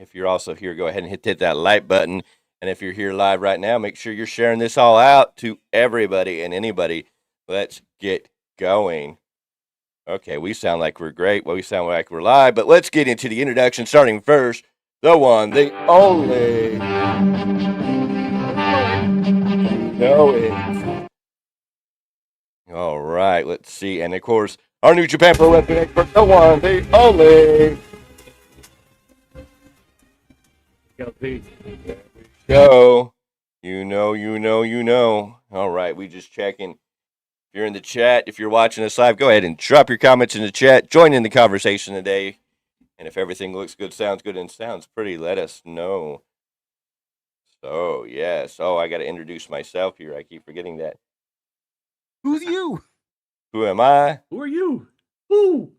If you're also here, go ahead and hit that like button. And if you're here live right now, make sure you're sharing this all out to everybody and anybody. Let's get going. Okay, we sound like we're great. Well, we sound like we're live, but let's get into the introduction. Starting first, the one, the only. Know it. All right, let's see. And of course, our New Japan Pro Wrestling expert, the one, the only. There we go. You know. All right, we just checking. If you're in the chat, if you're watching us live, go ahead and drop your comments in the chat. Join in the conversation today. And if everything looks good, sounds good, and sounds pretty, let us know. So, yes. Oh, I got to introduce myself here. I keep forgetting that. Who's you? Who am I? Who are you? Who?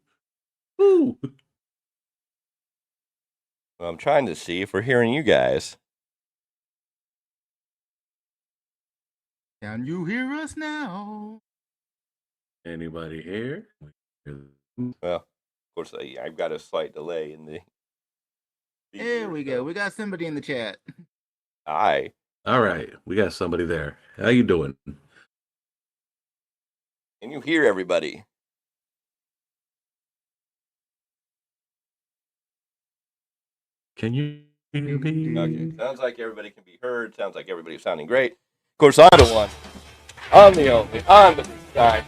Well, I'm trying to see if we're hearing you guys. Can you hear us now? Anybody here? Well, of course, I've got a slight delay in the. There we go. We got somebody in the chat. Hi. All right, we got somebody there. How you doing? Can you hear everybody? Can you hear me? Okay. Sounds like everybody can be heard. Sounds like everybody's sounding great. Of course, I'm the one. I'm the only. I'm the Big Tyme.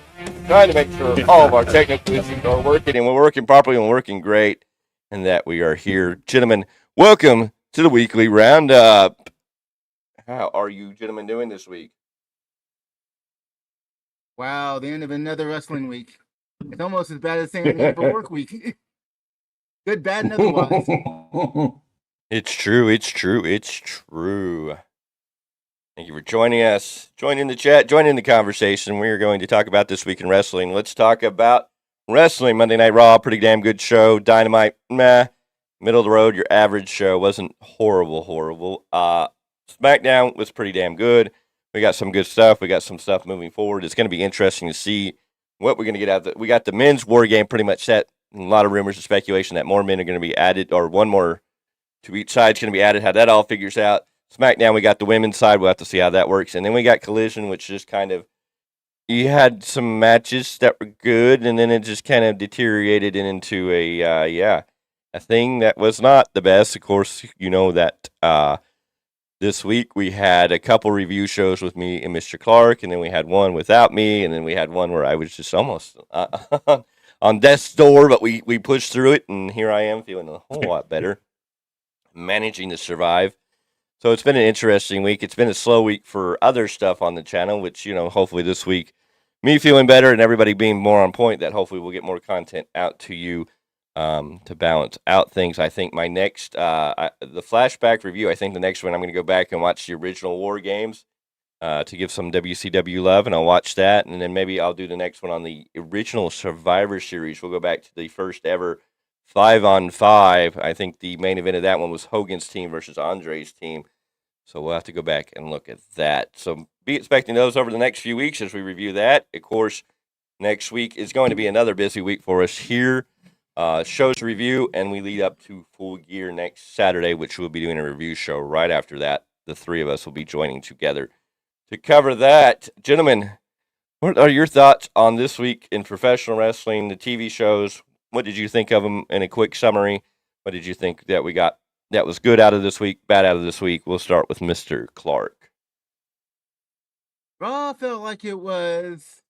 Trying to make sure all of our technical issues are working, and we're working properly and working great, and that we are here. Gentlemen, welcome to the weekly roundup. How are you gentlemen doing this week? Wow, the end of another wrestling week. It's almost as bad as saying the end of a work week. Good, bad, and otherwise. It's true. Thank you for joining us. Join in the chat. Join in the conversation. We are going to talk about this week in wrestling. Let's talk about wrestling. Monday Night Raw, pretty damn good show. Dynamite, meh. Middle of the road, your average show. Wasn't horrible. SmackDown was pretty damn good. We got some good stuff. We got some stuff moving forward. It's going to be interesting to see what we're going to get out of it. We got the men's war game pretty much set. A lot of rumors and speculation that more men are going to be added, or one more to each side's going to be added. How that all figures out. SmackDown, we got the women's side. We'll have to see how that works. And then we got Collision, which just kind of, you had some matches that were good, and then it just kind of deteriorated into a thing that was not the best. Of course, you know that this week we had a couple review shows with me and Mr. Clarke, and then we had one without me, and then we had one where I was just almost on death's door, but we pushed through it, and here I am feeling a whole lot better, managing to survive. So it's been an interesting week. It's been a slow week for other stuff on the channel, which, hopefully this week, me feeling better and everybody being more on point, that hopefully we'll get more content out to you to balance out things. I think my next, the flashback review, I think the next one I'm going to go back and watch the original War Games to give some WCW love, and I'll watch that. And then maybe I'll do the next one on the original Survivor Series. We'll go back to the first ever 5-on-5. I think the main event of that one was Hogan's team versus Andre's team. So we'll have to go back and look at that. So be expecting those over the next few weeks as we review that. Of course, next week is going to be another busy week for us here. Shows to review, and we lead up to Full Gear next Saturday, which we'll be doing a review show right after that. The three of us will be joining together to cover that. Gentlemen, what are your thoughts on this week in professional wrestling, the TV shows? What did you think of them in a quick summary? What did you think that we got that was good out of this week, bad out of this week? We'll start with Mr. Clarke. Raw felt like it was,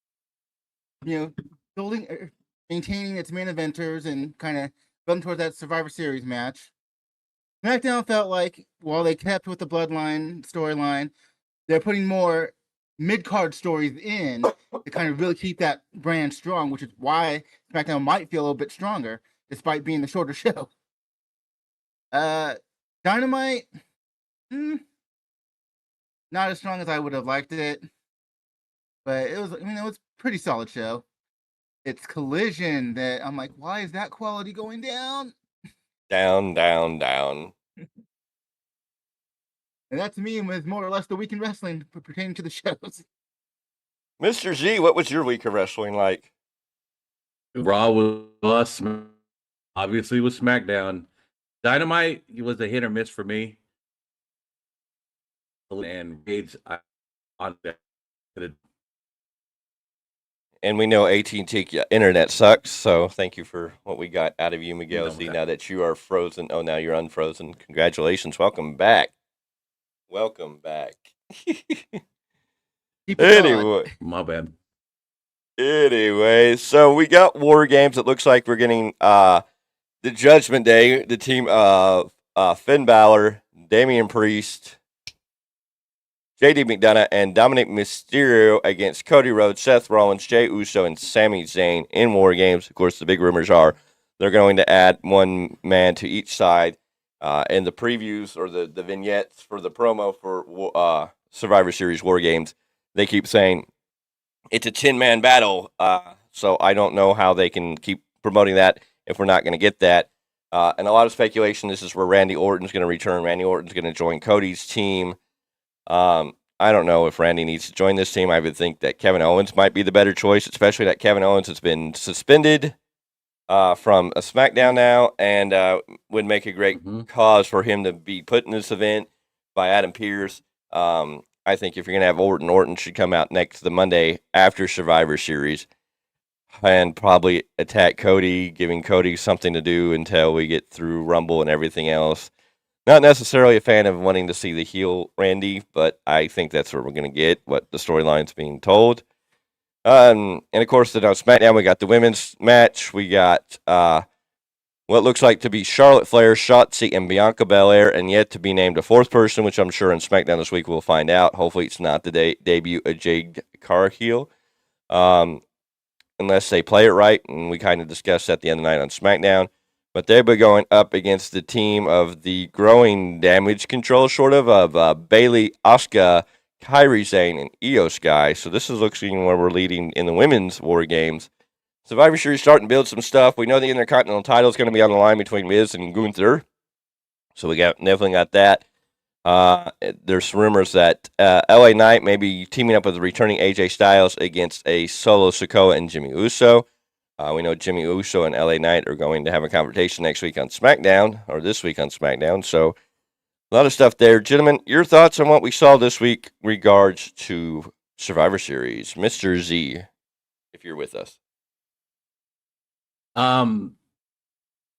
building, maintaining its main eventers and kind of building towards that Survivor Series match. SmackDown felt like, while they kept with the Bloodline storyline, they're putting more mid-card stories in to kind of really keep that brand strong, which is why SmackDown might feel a little bit stronger, despite being the shorter show. Dynamite, not as strong as I would have liked it, but it was a pretty solid show. It's Collision that I'm like, why is that quality going down? Down. And that to me was more or less the week in wrestling pertaining to the shows. Mr. Z, what was your week of wrestling like? Raw was us, obviously with SmackDown. Dynamite was a hit or miss for me. And Raids on that. And we know AT&T internet sucks, so thank you for what we got out of you, Miguel Z. Now that you are frozen. Oh, now you're unfrozen. Congratulations. Welcome back. Welcome back. Anyway. My bad. Anyway, so we got War Games. It looks like we're getting the Judgment Day, the team of Finn Balor, Damian Priest, JD McDonough, and Dominic Mysterio against Cody Rhodes, Seth Rollins, Jey Uso, and Sami Zayn in War Games. Of course, the big rumors are they're going to add one man to each side. In the previews or the vignettes for the promo for Survivor Series War Games, they keep saying it's a 10-man battle. So I don't know how they can keep promoting that if we're not going to get that. And a lot of speculation, this is where Randy Orton's going to return. Randy Orton's going to join Cody's team. I don't know if Randy needs to join this team. I would think that Kevin Owens might be the better choice, especially that Kevin Owens has been suspended from a SmackDown now, and would make a great cause for him to be put in this event by Adam Pearce. I think if you're going to have Orton should come out the Monday after Survivor Series and probably attack Cody, giving Cody something to do until we get through Rumble and everything else. Not necessarily a fan of wanting to see the heel Randy, but I think that's what we're going to get, what the storyline's being told. And of course, on SmackDown, we got the women's match. We got what looks like to be Charlotte Flair, Shotzi, and Bianca Belair, and yet to be named a fourth person, which I'm sure in SmackDown this week we'll find out. Hopefully it's not the debut of Jade Cargill, unless they play it right, and we kind of discussed that the other night on SmackDown. But they'll be going up against the team of the growing Damage Control, of Bayley, Asuka, Kairi Sane, and Io Sky. So this is looking where we're leading in the women's War Games. Survivor Series starting to build some stuff. We know the Intercontinental title is going to be on the line between Miz and Gunther. So we definitely got that. There's rumors that LA Knight may be teaming up with the returning AJ Styles against a Solo Sikoa and Jimmy Uso. We know Jimmy Uso and LA Knight are going to have a conversation next week on SmackDown, or this week on SmackDown. So a lot of stuff there. Gentlemen, your thoughts on what we saw this week regards to Survivor Series. Mr. Z, if you're with us.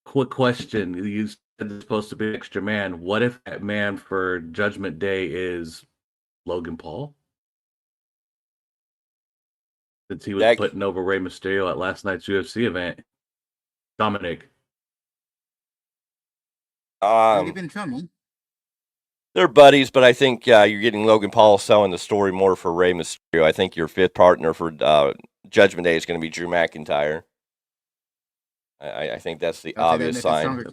Quick question. You said it's supposed to be an extra man. What if that man for Judgment Day is Logan Paul? Since he was putting over Rey Mysterio at last night's UFC event. Dominic. They've been chummy. They're buddies, but I think you're getting Logan Paul selling the story more for Rey Mysterio. I think your fifth partner for Judgment Day is going to be Drew McIntyre. I think that's the obvious sign.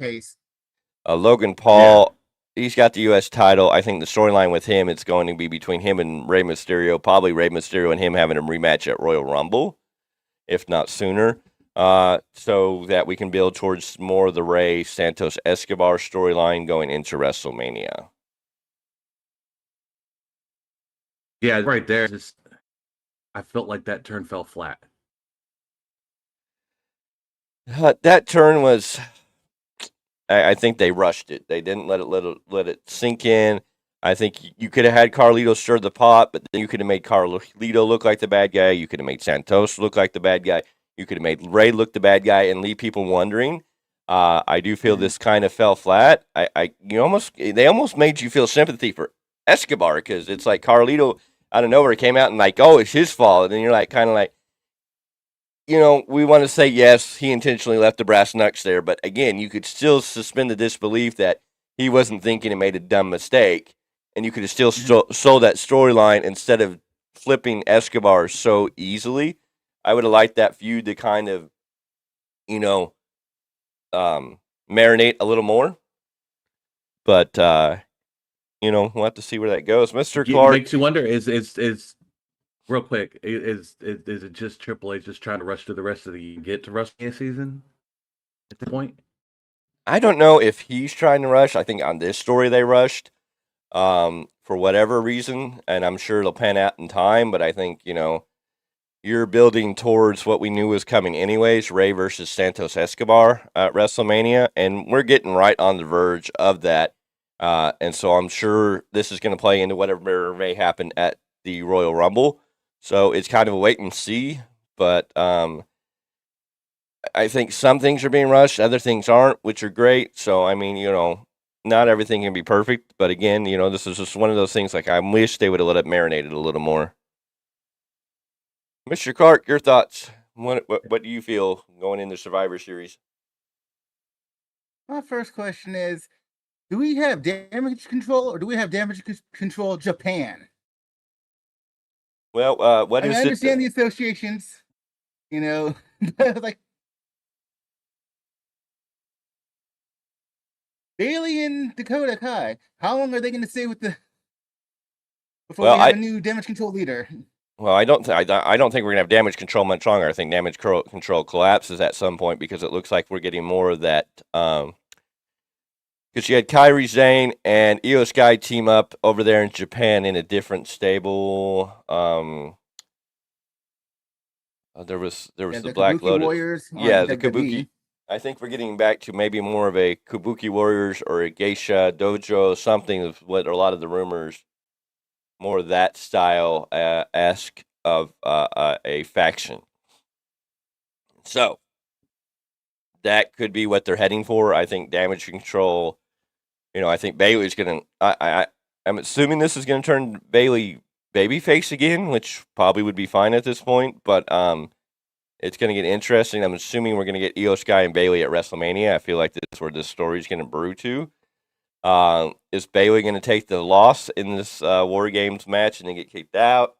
Logan Paul, he's got the U.S. title. I think the storyline with him, it's going to be between him and Rey Mysterio, probably Rey Mysterio and him having a rematch at Royal Rumble, if not sooner, so that we can build towards more of the Rey Santos Escobar storyline going into WrestleMania. Yeah, right there. I felt like that turn fell flat. That turn was, I think they rushed it. They didn't let it sink in. I think you could have had Carlito stir the pot, but then you could have made Carlito look like the bad guy. You could have made Santos look like the bad guy. You could have made Rey look the bad guy and leave people wondering. I do feel this kind of fell flat. They almost made you feel sympathy for Escobar because it's like Carlito out of nowhere came out and like, oh, it's his fault, and then you're like, kind of like, we want to say yes, he intentionally left the brass knucks there, but again, you could still suspend the disbelief that he wasn't thinking and made a dumb mistake, and you could have still sold that storyline instead of flipping Escobar so easily. I would have liked that feud to kind of, marinate a little more, but we'll have to see where that goes. Mr. Clarke, makes you wonder: is real quick, is it just Triple H just trying to rush through the rest of the get to WrestleMania season at this point? I don't know if he's trying to rush. I think on this story they rushed for whatever reason, and I'm sure it'll pan out in time. But I think you're building towards what we knew was coming anyways, Rey versus Santos Escobar at WrestleMania, and we're getting right on the verge of that. And so I'm sure this is going to play into whatever may happen at the Royal Rumble. So it's kind of a wait and see, but I think some things are being rushed, other things aren't, which are great. So, I mean, not everything can be perfect, but again, this is just one of those things like I wish they would have let it marinate a little more. Mr. Clarke, your thoughts? What do you feel going into Survivor Series? My first question is, do we have damage control or do we have damage control Japan? Well, what I mean, is I it? understand the associations, but like Bailey and Dakota Kai, how long are they going to stay with before Well, we have a new damage control leader? Well, I don't think we're gonna have damage control much longer. I think damage control collapses at some point because it looks like we're getting more of that. Because you had Kairi Sane and Io Sky team up over there in Japan in a different stable. There was the Black Kabuki Lotus. Warriors. Yeah, the WWE. Kabuki. I think we're getting back to maybe more of a Kabuki Warriors or a Geisha Dojo, something of what a lot of the rumors, more of that style esque of a faction. So that could be what they're heading for. I think damage control. I think Bailey's gonna. I'm assuming this is gonna turn Bailey babyface again, which probably would be fine at this point. But it's gonna get interesting. I'm assuming we're gonna get Io Sky and Bailey at WrestleMania. I feel like this is where this story's gonna brew to. Is Bailey gonna take the loss in this War Games match and then get kicked out?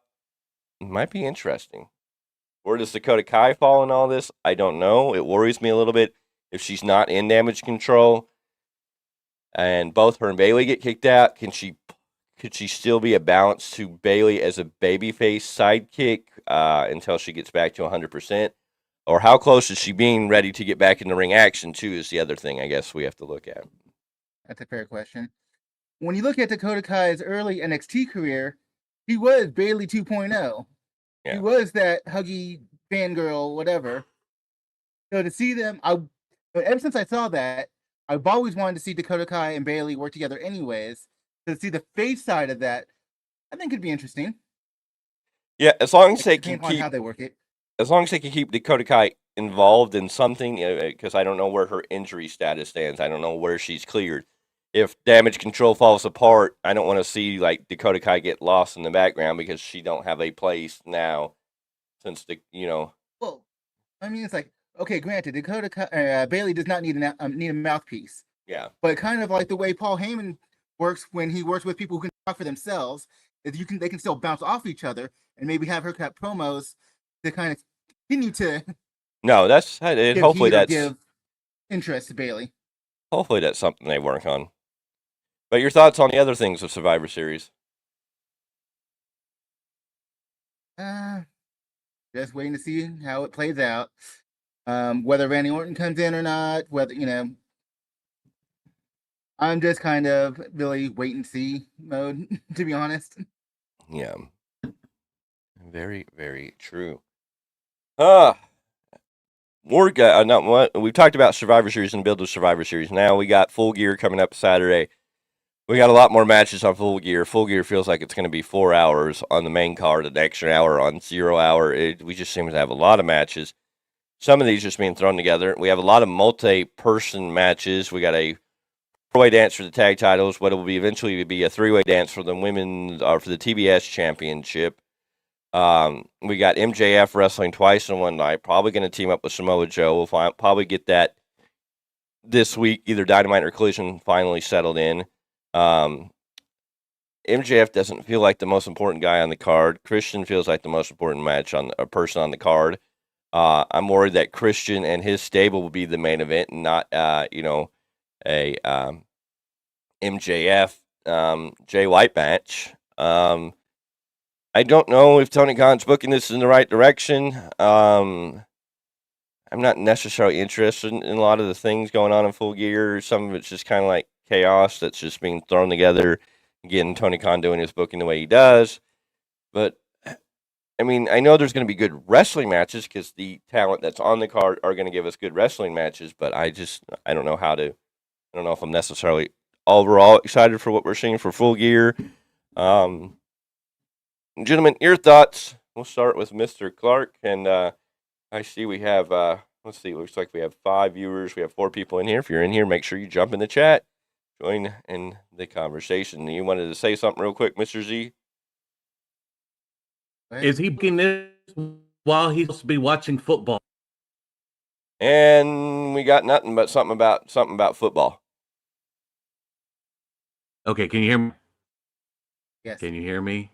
It might be interesting. Where does Dakota Kai fall in all this? I don't know. It worries me a little bit if she's not in damage control and both her and Bailey get kicked out. Could she still be a balance to Bailey as a babyface sidekick until she gets back to 100%? Or how close is she being ready to get back in the ring action too is the other thing I guess we have to look at. That's a fair question. When you look at Dakota Kai's early NXT career, he was Bailey 2.0. Yeah. He was that huggy fangirl, whatever. So to see them, ever since I saw that, I've always wanted to see Dakota Kai and Bailey work together anyways. To see the face side of that, I think it'd be interesting. Yeah, as long as they can Depending on how they work it. As long as they can keep Dakota Kai involved in something, because I don't know where her injury status stands. I don't know where she's cleared. If damage control falls apart, I don't want to see like Dakota Kai get lost in the background because she don't have a place now. Since Well, I mean, it's like, okay, granted, Bailey does not need a mouthpiece. Yeah. But kind of like the way Paul Heyman works when he works with people who can talk for themselves, is they can still bounce off each other and maybe have her cut promos to kind of continue to. No, hopefully give interest to Bailey. Hopefully that's something they work on. But your thoughts on the other things of Survivor Series? Just waiting to see how it plays out. Whether Randy Orton comes in or not, whether I'm just kind of really wait and see mode, to be honest. Yeah. Very, very true. We've talked about Survivor Series and build of Survivor Series. Now we got Full Gear coming up Saturday. We got a lot more matches on Full Gear. Full Gear feels like it's going to be 4 hours on the main card, an extra hour on 0 hour. We just seem to have a lot of matches. Some of these just being thrown together. We have a lot of multi-person matches. We got a 4-way dance for the tag titles. What will be eventually be a 3-way dance for the women or for the TBS championship. We got MJF wrestling twice in one night. Probably going to team up with Samoa Joe. We'll probably get that this week. Either Dynamite or Collision finally settled in. MJF doesn't feel like the most important guy on the card. Christian feels like the most important person on the card. I'm worried that Christian and his stable will be the main event and not, a MJF Jay White match. I don't know if Tony Khan's booking this in the right direction. I'm not necessarily interested in a lot of the things going on in Full Gear. Some of it's just kind of like chaos that's just being thrown together. Again, Tony Khan doing his booking the way he does. But, I I mean, I know there's going to be good wrestling matches because the talent that's on the card are going to give us good wrestling matches. But I don't know how to. I don't know if I'm necessarily overall excited for what we're seeing for Full Gear. Gentlemen, your thoughts. We'll start with Mr. Clarke, and I see we have. Let's see. Looks like we have 5 viewers. We have 4 people in here. If you're in here, make sure you jump in the chat, join in the conversation. You wanted to say something real quick, Mr. Z? Is he booking this while he's supposed to be watching football? And we got nothing but something about football. Okay, can you hear me? Yes. Can you hear me?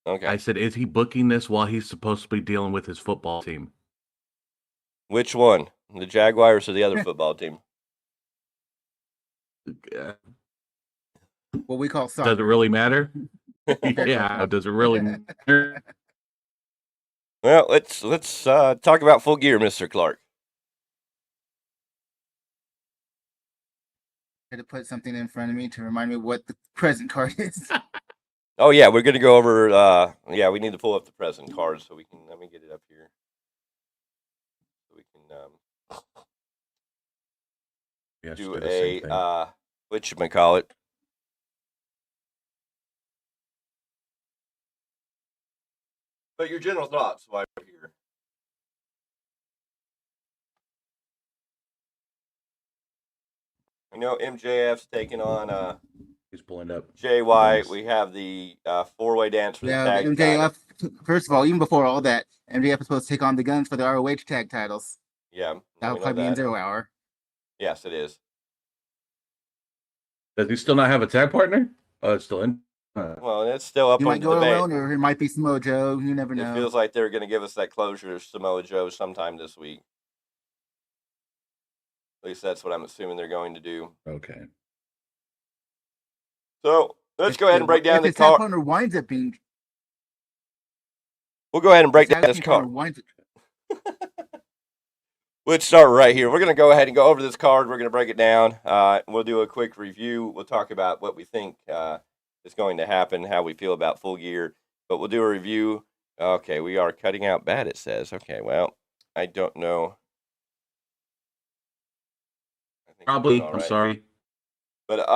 Okay. I said, is he booking this while he's supposed to be dealing with his football team? Which one? The Jaguars or the other football team? What we call soccer. Does it really matter? Yeah, does it really matter? Well, let's talk about Full Gear, Mr. Clarke. Had to put something in front of me to remind me what the present card is. Oh yeah, we're gonna go over. Yeah, we need to pull up the present cards so we can. Let me get it up here. So we can Yes, do the same thing. whatchamacallit. But your general thoughts while we're here. I know MJF's taking on He's pulling up. Jay White. We have the 4-way dance for the Yeah, tag title. MJF. First of all, even before all that, MJF is supposed to take on the Guns for the ROH tag titles. Yeah, That'll probably be in 0 hour. Yes, it is. Does he still not have a tag partner? Oh, it's still in. Well, it's still up He on might the go debate. alone, or it might be Samoa Joe. You never know. It feels like they're going to give us that closure to Samoa Joe sometime this week. At least that's what I'm assuming they're going to do. Okay. So let's go ahead and break down the If his tag card. partner winds up being, We'll go ahead and break down tag this team card. partner winds Let's start right here. We're going to go ahead and go over this card. We're going to break it down. We'll do a quick review. We'll talk about what we think is going to happen, how we feel about Full Gear. But we'll do a review. Okay, we are cutting out bad, it says. Okay, well, I don't know. I think Probably. all I'm right. sorry. But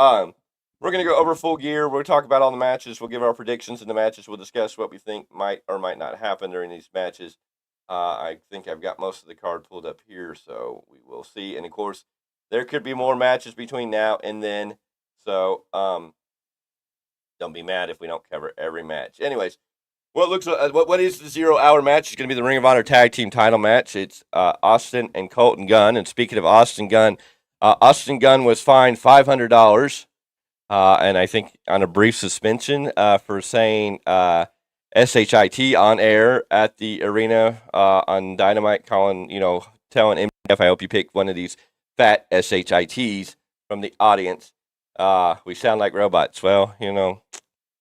we're going to go over Full Gear. We'll talk about all the matches. We'll give our predictions in the matches. We'll discuss what we think might or might not happen during these matches. I think I've got most of the card pulled up here, so we will see. And, of course, there could be more matches between now and then. So don't be mad if we don't cover every match. Anyways, what is the 0 hour match? It's going to be the Ring of Honor Tag Team title match. It's Austin and Colton Gunn. And speaking of Austin Gunn was fined $500. And I think on a brief suspension for saying SHIT on air at the arena on Dynamite, telling MJF, I hope you pick one of these fat SHITs from the audience. We sound like robots. Well,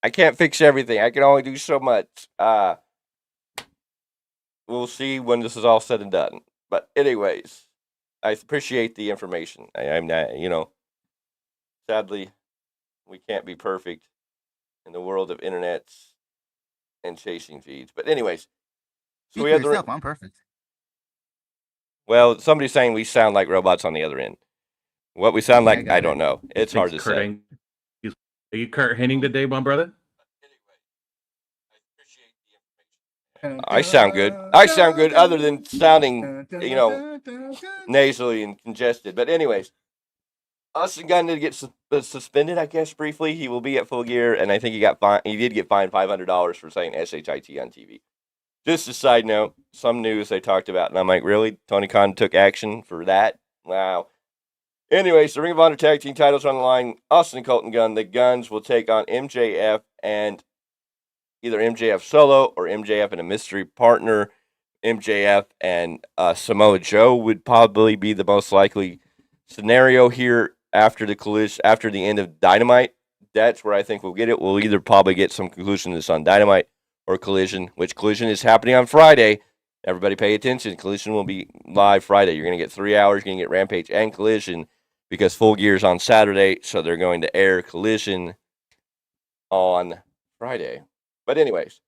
I can't fix everything. I can only do so much. We'll see when this is all said and done. But anyways, I appreciate the information. I'm not, sadly, we can't be perfect in the world of internets and chasing feeds. But anyways, so we have yourself. I'm perfect. Well, somebody's saying we sound like robots on the other end. What we sound like, I don't know. It's hard to say. Are you Kurt Hennig today, my brother? I sound good. Other than sounding, nasally and congested. But anyways, Austin Gunn did get suspended, I guess, briefly. He will be at Full Gear, and I think he did get fined $500 for saying SHIT on TV. Just a side note, some news they talked about, and I'm like, really? Tony Khan took action for that? Wow. Anyways, the Ring of Honor Tag Team titles are on the line. Austin and Colton Gunn. The Guns will take on MJF and either MJF solo or MJF and a mystery partner. MJF and Samoa Joe would probably be the most likely scenario here after the end of Dynamite. That's where I think we'll get it. We'll either probably get some conclusion to this on Dynamite or Collision, which Collision is happening on Friday. Everybody pay attention. Collision will be live Friday. You're going to get 3 hours. You're going to get Rampage and Collision because Full Gear's on Saturday, so they're going to air Collision on Friday. But anyways,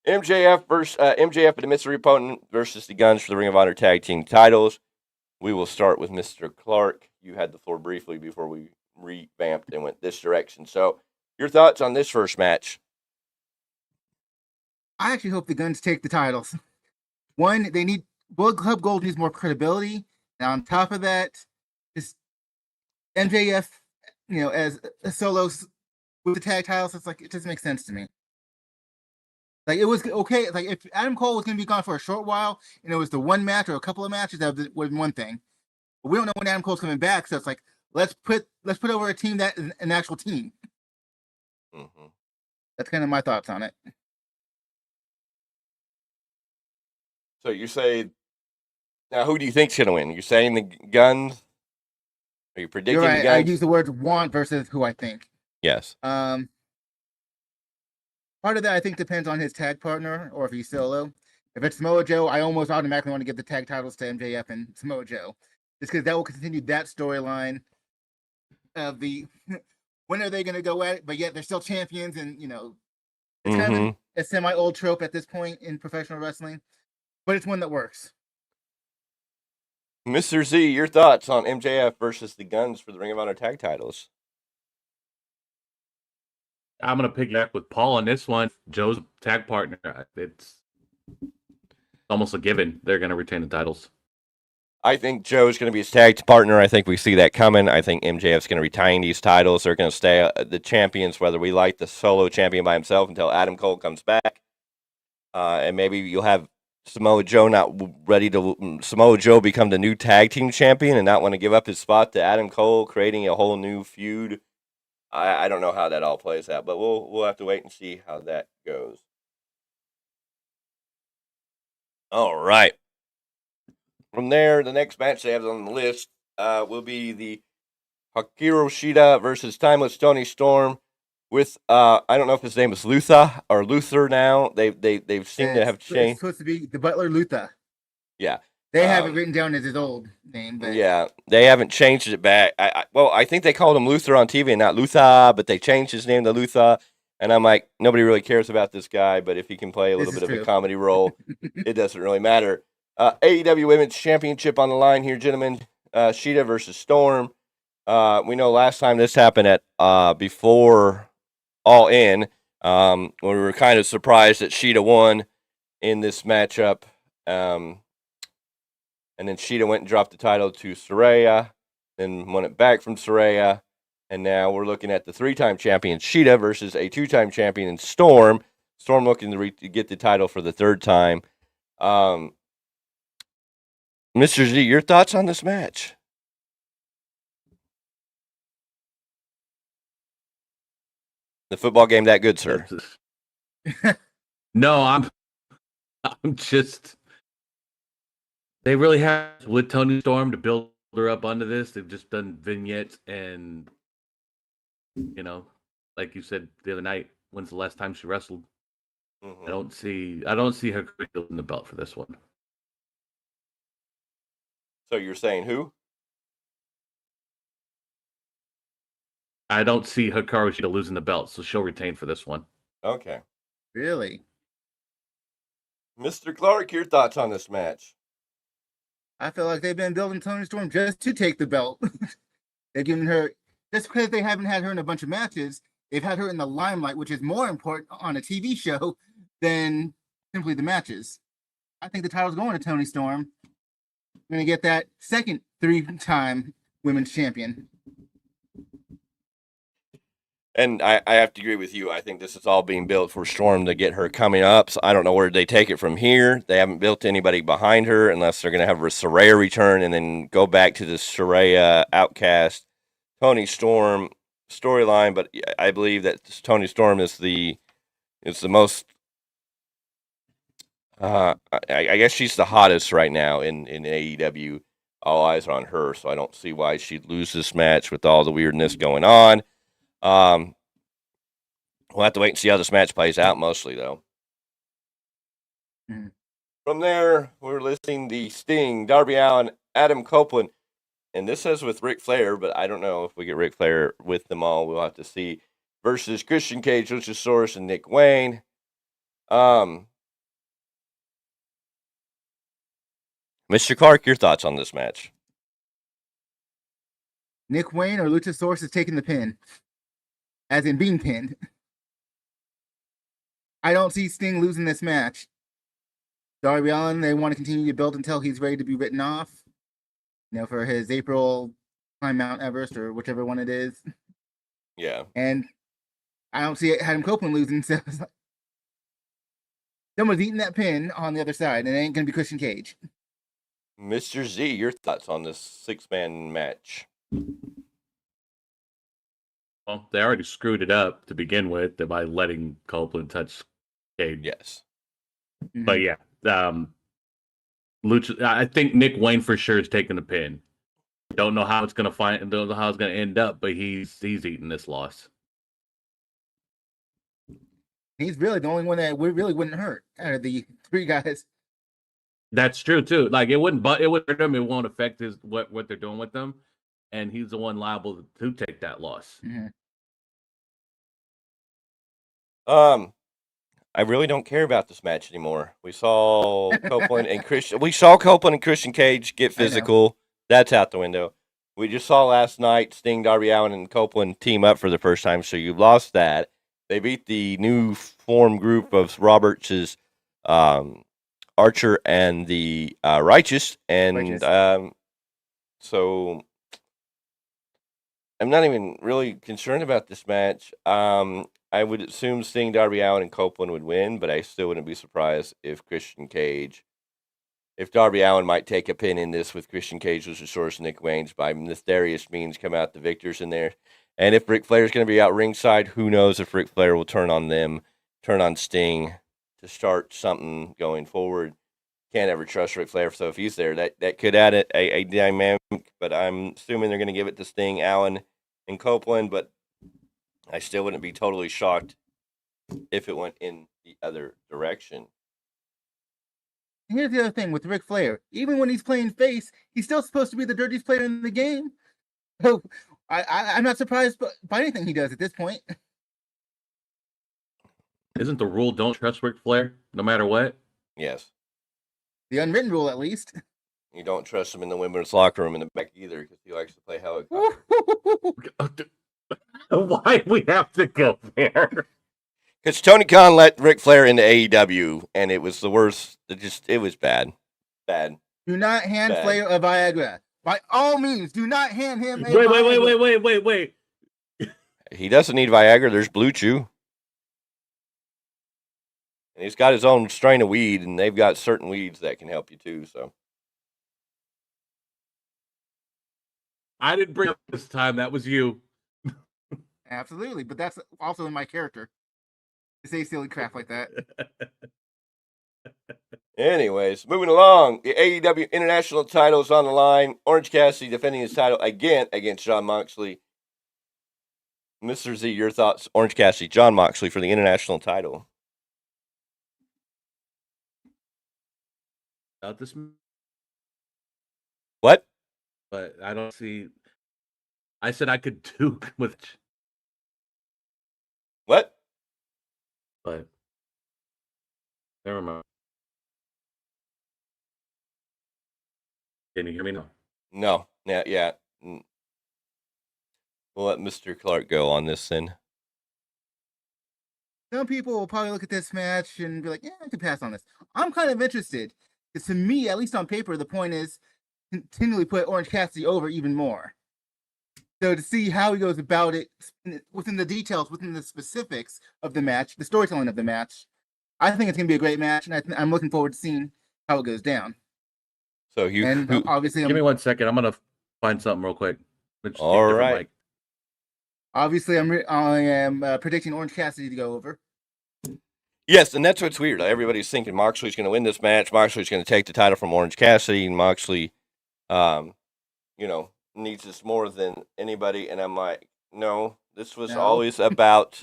MJF and the mystery opponent versus the Guns for the Ring of Honor Tag Team titles. We will start with Mr. Clarke. You had the floor briefly before we revamped and went this direction. So, your thoughts on this first match? I actually hope the Guns take the titles. One, they need Bullet Club Gold needs more credibility, and on top of that, just MJF, as a solo with the tag titles, it's like it doesn't make sense to me. Like it was okay. Like if Adam Cole was going to be gone for a short while, and it was the one match or a couple of matches, that would have been one thing. But we don't know when Adam Cole's coming back, so it's like let's put over a team that is an actual team. Mm-hmm. That's kind of my thoughts on it. So you say, now who do you think's going to win? You're saying the Guns? Are you predicting You're right. the Guns? I use the words want versus who I think. Yes. Part of that I think depends on his tag partner or if he's solo. If it's Samoa Joe, I almost automatically want to give the tag titles to MJF and Samoa Joe, just because that will continue that storyline of the when are they going to go at it, but yet they're still champions, and it's kind of a semi-old trope at this point in professional wrestling, but it's one that works. Mr. Z, your thoughts on MJF versus the Guns for the Ring of Honor tag titles? I'm going to piggyback with Paul on this one. Joe's tag partner, it's almost a given. They're going to retain the titles. I think Joe's going to be his tag partner. I think we see that coming. I think MJF's going to retain these titles. They're going to stay the champions, whether we like the solo champion by himself until Adam Cole comes back. And maybe you'll have Samoa Joe Samoa Joe become the new tag team champion and not want to give up his spot to Adam Cole, creating a whole new feud. I don't know how that all plays out, but we'll have to wait and see how that goes. All right. From there, the next match they have on the list will be the Hikaru Shida versus Timeless Tony Storm with I don't know if his name is Luther now. They've seemed to have changed. It's supposed to be the Butler Luther. Yeah. They have it written down as his old name. But... yeah, they haven't changed it back. I think they called him Luther on TV and not Luther, but they changed his name to Luther. And I'm like, nobody really cares about this guy, but if he can play a little bit of a comedy role, it doesn't really matter. AEW Women's Championship on the line here, gentlemen. Shida versus Storm. We know last time this happened at before All In, when we were kind of surprised that Shida won in this matchup. And then Shida went and dropped the title to Saraya, then won it back from Saraya. And now we're looking at the 3-time champion Shida versus a 2-time champion in Storm. Storm looking to get the title for the 3rd time. Mr. Z, your thoughts on this match? The football game that good, sir? No, I'm just. They really have with Tony Storm to build her up onto this. They've just done vignettes and, like you said the other night, when's the last time she wrestled? Mm-hmm. I don't see her in the belt for this one. So you're saying who? I don't see Hikaru Shida losing the belt, so she'll retain for this one. Okay. Really? Mr. Clarke, your thoughts on this match? I feel like they've been building Toni Storm just to take the belt. They've given her, just because they haven't had her in a bunch of matches, they've had her in the limelight, which is more important on a TV show than simply the matches. I think the title's going to Toni Storm. We're going to get that second 3-time women's champion. And I have to agree with you. I think this is all being built for Storm to get her coming up. So I don't know where they take it from here. They haven't built anybody behind her unless they're going to have a Saraya return and then go back to the Saraya Outcast Toni Storm storyline. But I believe that Toni Storm is the most. I guess she's the hottest right now in AEW. All eyes are on her, so I don't see why she'd lose this match with all the weirdness going on. We'll have to wait and see how this match plays out, mostly, though. Mm-hmm. From there, we're listing the Sting, Darby Allin, Adam Copeland, and this says with Ric Flair, but I don't know if we get Ric Flair with them all. We'll have to see. Versus Christian Cage, Luchasaurus, and Nick Wayne. Mr. Clarke, your thoughts on this match? Nick Wayne or Luchasaurus is taking the pin, as in being pinned. I don't see Sting losing this match. Darby Allin, they want to continue to build until he's ready to be written off. For his April climb Mount Everest or whichever one it is. Yeah. And I don't see Adam Copeland losing. So someone's eating that pin on the other side, and it ain't going to be Christian Cage. Mr. Z, your thoughts on this 6-man match? Well, they already screwed it up to begin with by letting Copeland touch Cage. Yes. But yeah, Lucha. I think Nick Wayne for sure is taking the pin. Don't know how it's gonna don't know how it's gonna end up, but he's eating this loss. He's really the only one that really wouldn't hurt out of the 3 guys. That's true too. Like it wouldn't hurt him. It won't affect what they're doing with them, and he's the one liable to take that loss. I really don't care about this match anymore. We saw Copeland and Christian Cage get physical. That's out the window. We just saw last night Sting, Darby Allin, and Copeland team up for the first time, so you've lost that. They beat the new form group of Roberts' Archer and the Righteous, and so I'm not even really concerned about this match. I would assume Sting, Darby Allin, and Copeland would win, but I still wouldn't be surprised if Darby Allin might take a pin in this with Christian Cage, Luchasaurus, Nick Wayne's by nefarious means come out the victors in there. And if Ric Flair is going to be out ringside, who knows if Ric Flair will turn on Sting to start something going forward. Can't ever trust Ric Flair, so if he's there, that could add a dynamic, but I'm assuming they're going to give it to Sting, Allin, and Copeland, but I still wouldn't be totally shocked if it went in the other direction. Here's the other thing with Ric Flair. Even when he's playing face, he's still supposed to be the dirtiest player in the game. So I'm not surprised by anything he does at this point. Isn't the rule don't trust Ric Flair no matter what? Yes. The unwritten rule, at least. You don't trust him in the women's locker room in the back either because he likes to play helicopter. Why we have to go there? Because Tony Khan let Ric Flair into AEW, and it was the worst. It was bad. Bad. Do not hand Flair a Viagra. By all means, do not hand him a Viagra. Wait. He doesn't need Viagra. There's Blue Chew. And he's got his own strain of weed, and they've got certain weeds that can help you too, so. I didn't bring up this time. That was you. Absolutely, but that's also in my character to say silly crap like that. Anyways, moving along, the AEW International title is on the line. Orange Cassidy defending his title again against Jon Moxley. Mr. Z, your thoughts? Orange Cassidy, Jon Moxley for the International title. About this. What? But I don't see. I said I could do with. What? But never mind. Can you hear me now? No. Yeah. We'll let Mr. Clarke go on this then. Some people will probably look at this match and be like, yeah, I can pass on this. I'm kind of interested. Because to me, at least on paper, the point is continually put Orange Cassidy over even more. So to see how he goes about it within the details, within the specifics of the match, the storytelling of the match, I think it's going to be a great match, and I'm looking forward to seeing how it goes down. So obviously, give me 1 second. I'm going to find something real quick. All right. Mic. Obviously, I am predicting Orange Cassidy to go over. Yes, and that's what's weird. Everybody's thinking Moxley's going to win this match. Moxley's going to take the title from Orange Cassidy, and Moxley, needs this more than anybody. And I'm like, no, this was always about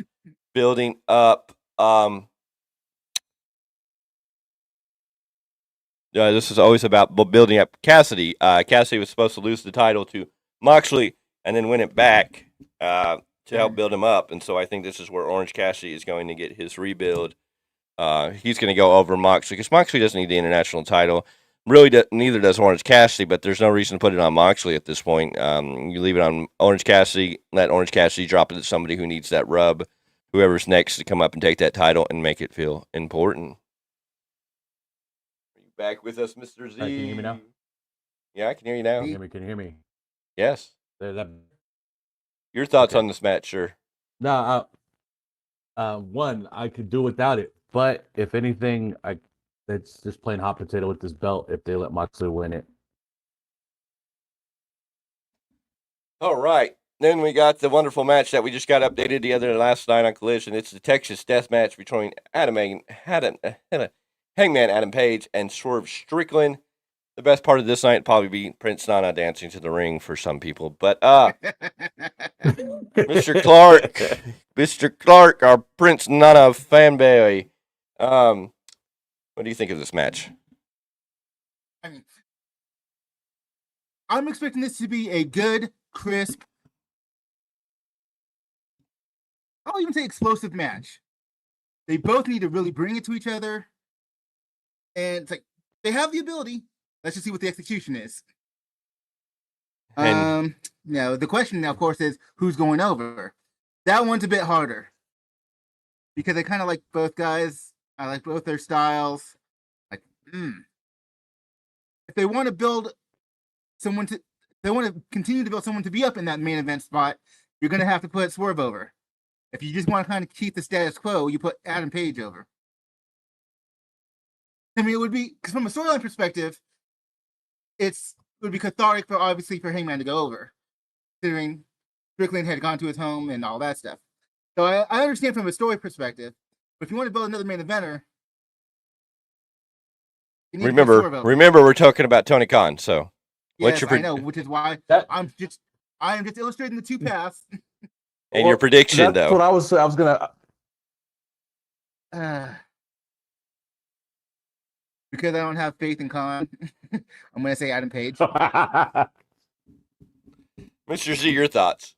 building up. This is always about building up Cassidy. Cassidy was supposed to lose the title to Moxley and then win it back to help build him up. And so I think this is where Orange Cassidy is going to get his rebuild. He's going to go over Moxley because Moxley doesn't need the international title. Really, neither does Orange Cassidy, but there's no reason to put it on Moxley at this point. You leave it on Orange Cassidy, let Orange Cassidy drop it to somebody who needs that rub, whoever's next to come up and take that title and make it feel important. Are you back with us, Mr. Z? Can you hear me now? Yeah, I can hear you now. Can you hear me? Yes. That, Your thoughts Okay. on this match, sir? no, one, I could do without it, but if anything, it's just plain hot potato with this belt if they let Moxley win it. All right. Then we got the wonderful match that we just got updated last night on Collision. It's the Texas Death Match between Hangman Adam Page and Swerve Strickland. The best part of this night would probably be Prince Nana dancing to the ring for some people. But Mr. Clarke, our Prince Nana fanboy. What do you think of this match? I mean, I'm expecting this to be a good, crisp, I'll even say explosive match. They both need to really bring it to each other. And it's like, they have the ability. Let's just see what the execution is. And- The question now, of course, is who's going over? That one's a bit harder. Because I kind of like both guys. I like both their styles. Like, if they want to build someone to, they want to continue to build someone to be up in that main event spot, you're going to have to put Swerve over. If you just want to kind of keep the status quo, you put Adam Page over. I mean, it would be, because from a storyline perspective, it would be cathartic for Hangman to go over, considering Strickland had gone to his home and all that stuff. So I understand from a story perspective, but if you want to build another main eventer, you need to put Swerve over. Remember, we're talking about Tony Khan. So, yes, I know, which is why I am just illustrating the two paths. And your prediction, that's though. What I was gonna. Because I don't have faith in Khan, I'm gonna say Adam Page. Mr. Z, your thoughts?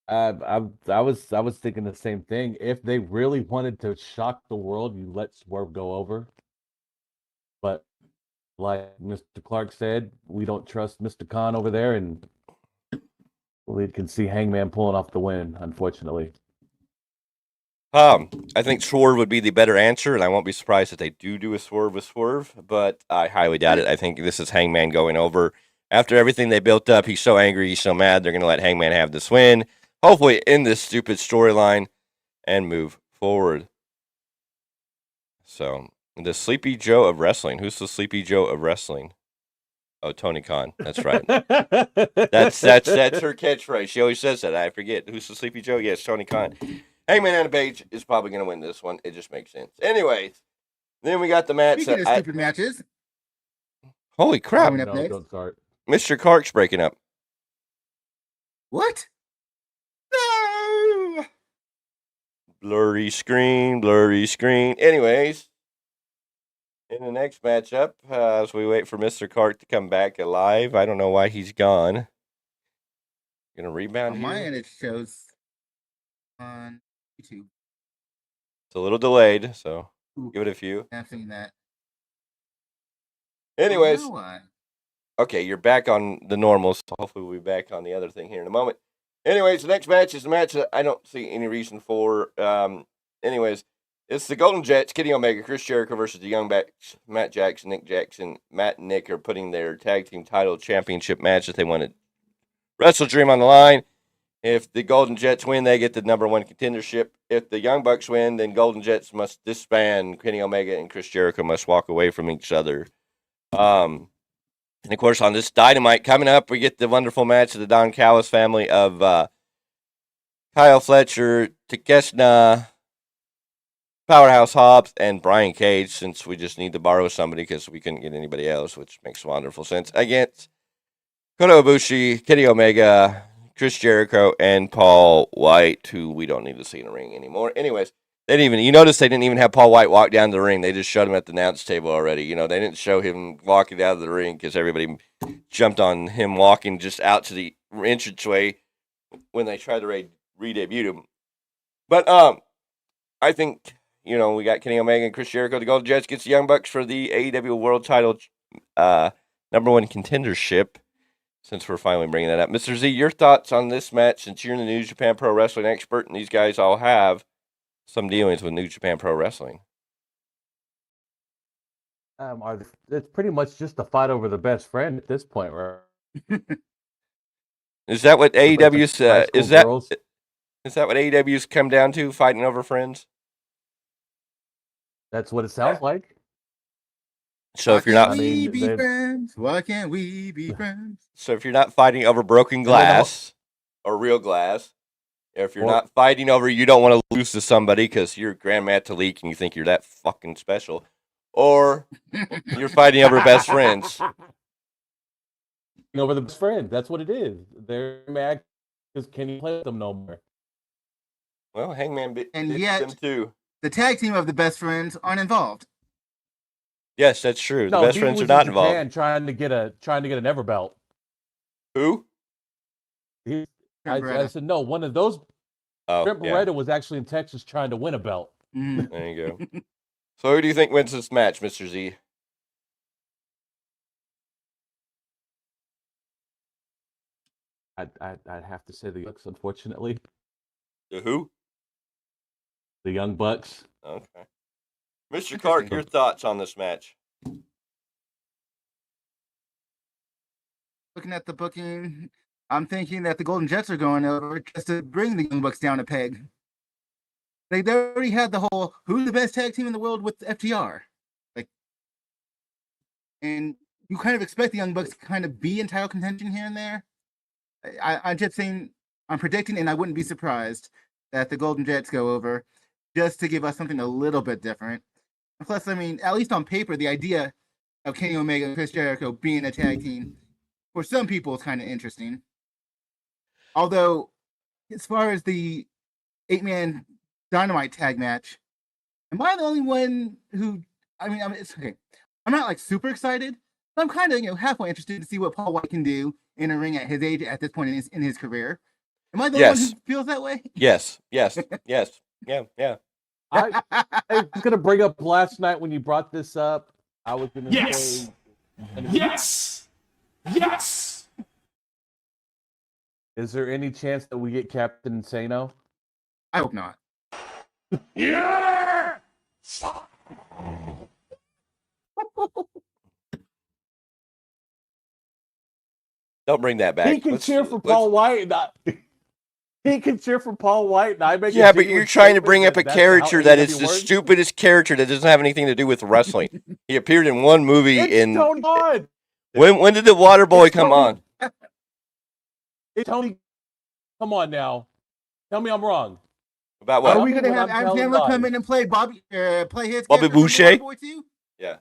I was thinking the same thing. If they really wanted to shock the world, you let Swerve go over. But like Mr. Clarke said, we don't trust Mr. Khan over there, and we can see Hangman pulling off the win, unfortunately. I think Swerve would be the better answer, and I won't be surprised if they do a Swerve with Swerve, but I highly doubt it. I think this is Hangman going over. After everything they built up, he's so angry, he's so mad, they're going to let Hangman have this win, hopefully end this stupid storyline, and move forward. So, the Sleepy Joe of Wrestling. Who's the Sleepy Joe of Wrestling? Oh, Tony Khan. That's right. That's her catchphrase. She always says that. I forget. Who's the Sleepy Joe? Yes, Tony Khan. Hangman Adam Page is probably going to win this one. It just makes sense. Anyways, then we got the match. Speaking of stupid matches. Holy crap. Coming up next. Don't start. Mr. Clarke's breaking up. What? No! Blurry screen. Anyways, in the next matchup, as we wait for Mr. Clarke to come back alive, I don't know why he's gone. Gonna rebound On here. my end, it shows on YouTube. It's a little delayed, so Ooh, give it a few. I've seen that. Anyways, Oh, why? okay, you're back on the normal, so hopefully we'll be back on the other thing here in a moment. Anyways, the next match is a match that I don't see any reason for. Anyways, it's the Golden Jets, Kenny Omega, Chris Jericho versus the Young Bucks, Matt Jackson, Nick Jackson. Matt and Nick are putting their tag team title championship match that they want to Wrestle Dream on the line. If the Golden Jets win, they get the number one contendership. If the Young Bucks win, then Golden Jets must disband. Kenny Omega and Chris Jericho must walk away from each other. And of course, on this Dynamite coming up, we get the wonderful match of the Don Callis family of Kyle Fletcher, Takeshita, Powerhouse Hobbs, and Brian Cage, since we just need to borrow somebody because we couldn't get anybody else, which makes wonderful sense, against Kota Ibushi, Kenny Omega, Chris Jericho, and Paul White, who we don't need to see in the ring anymore. Anyways, you notice they didn't even have Paul White walk down the ring. They just showed him at the announce table already. They didn't show him walking out of the ring because everybody jumped on him walking just out to the entranceway when they tried to re-debut him. But I think, we got Kenny Omega and Chris Jericho. The Golden Jets gets the Young Bucks for the AEW World Title number one contendership. Since we're finally bringing that up, Mr. Z, your thoughts on this match? Since you're the New Japan Pro Wrestling expert, and these guys all have some dealings with New Japan Pro Wrestling. It's pretty much just a fight over the best friend at this point, right? Is that what AEW's is that girls. is that what AEW's come down to, fighting over friends? That's what it sounds like. So if you're not, friends? Why can't we be friends? So if you're not fighting over broken glass or real glass, if you're not fighting over you don't want to lose to somebody because you're Grand Metalik and you think you're that fucking special, or you're fighting over best friends. Over the best friend. That's what it is. They're mad because can you play with them no more? Well, Hangman bit and them yet too. The tag team of the best friends aren't involved. Yes, that's true. The best friends are not involved. Trying to get a never belt. Who? I said no. One of those. Trent Beretta was actually in Texas trying to win a belt. Mm. There you go. So who do you think wins this match, Mr. Z? I'd have to say the Bucks, unfortunately. The who? The Young Bucks. Okay. Mr. Clarke, your thoughts on this match? Looking at the booking, I'm thinking that the Golden Jets are going over just to bring the Young Bucks down a peg. They already had the whole who's the best tag team in the world with FTR. And you kind of expect the Young Bucks to kind of be in title contention here and there. I'm just saying, I'm predicting, and I wouldn't be surprised that the Golden Jets go over just to give us something a little bit different. Plus, I mean, at least on paper, the idea of Kenny Omega and Chris Jericho being a tag team, for some people, is kind of interesting. Although, as far as the 8-man Dynamite tag match, am I the only one who, it's okay. I'm not like super excited, but I'm kind of, halfway interested to see what Paul White can do in a ring at his age, at this point in his career. Am I the only one who feels that way? Yes. Yeah. I was going to bring up last night when you brought this up. I was going to say... Yes! Is there any chance that we get Captain Insano? I hope not. Yeah! Don't bring that back. He can cheer for Paul White. He can cheer for Paul White. And I make but you're trying to bring up a character that is the stupidest character that doesn't have anything to do with wrestling. He appeared in one movie in. Tony Khan. When did the Water Boy come on? It's Tony. Come on now. Tell me I'm wrong. About what? Are we going to have Adam Sandler come in and play his Bobby Boucher? Yeah.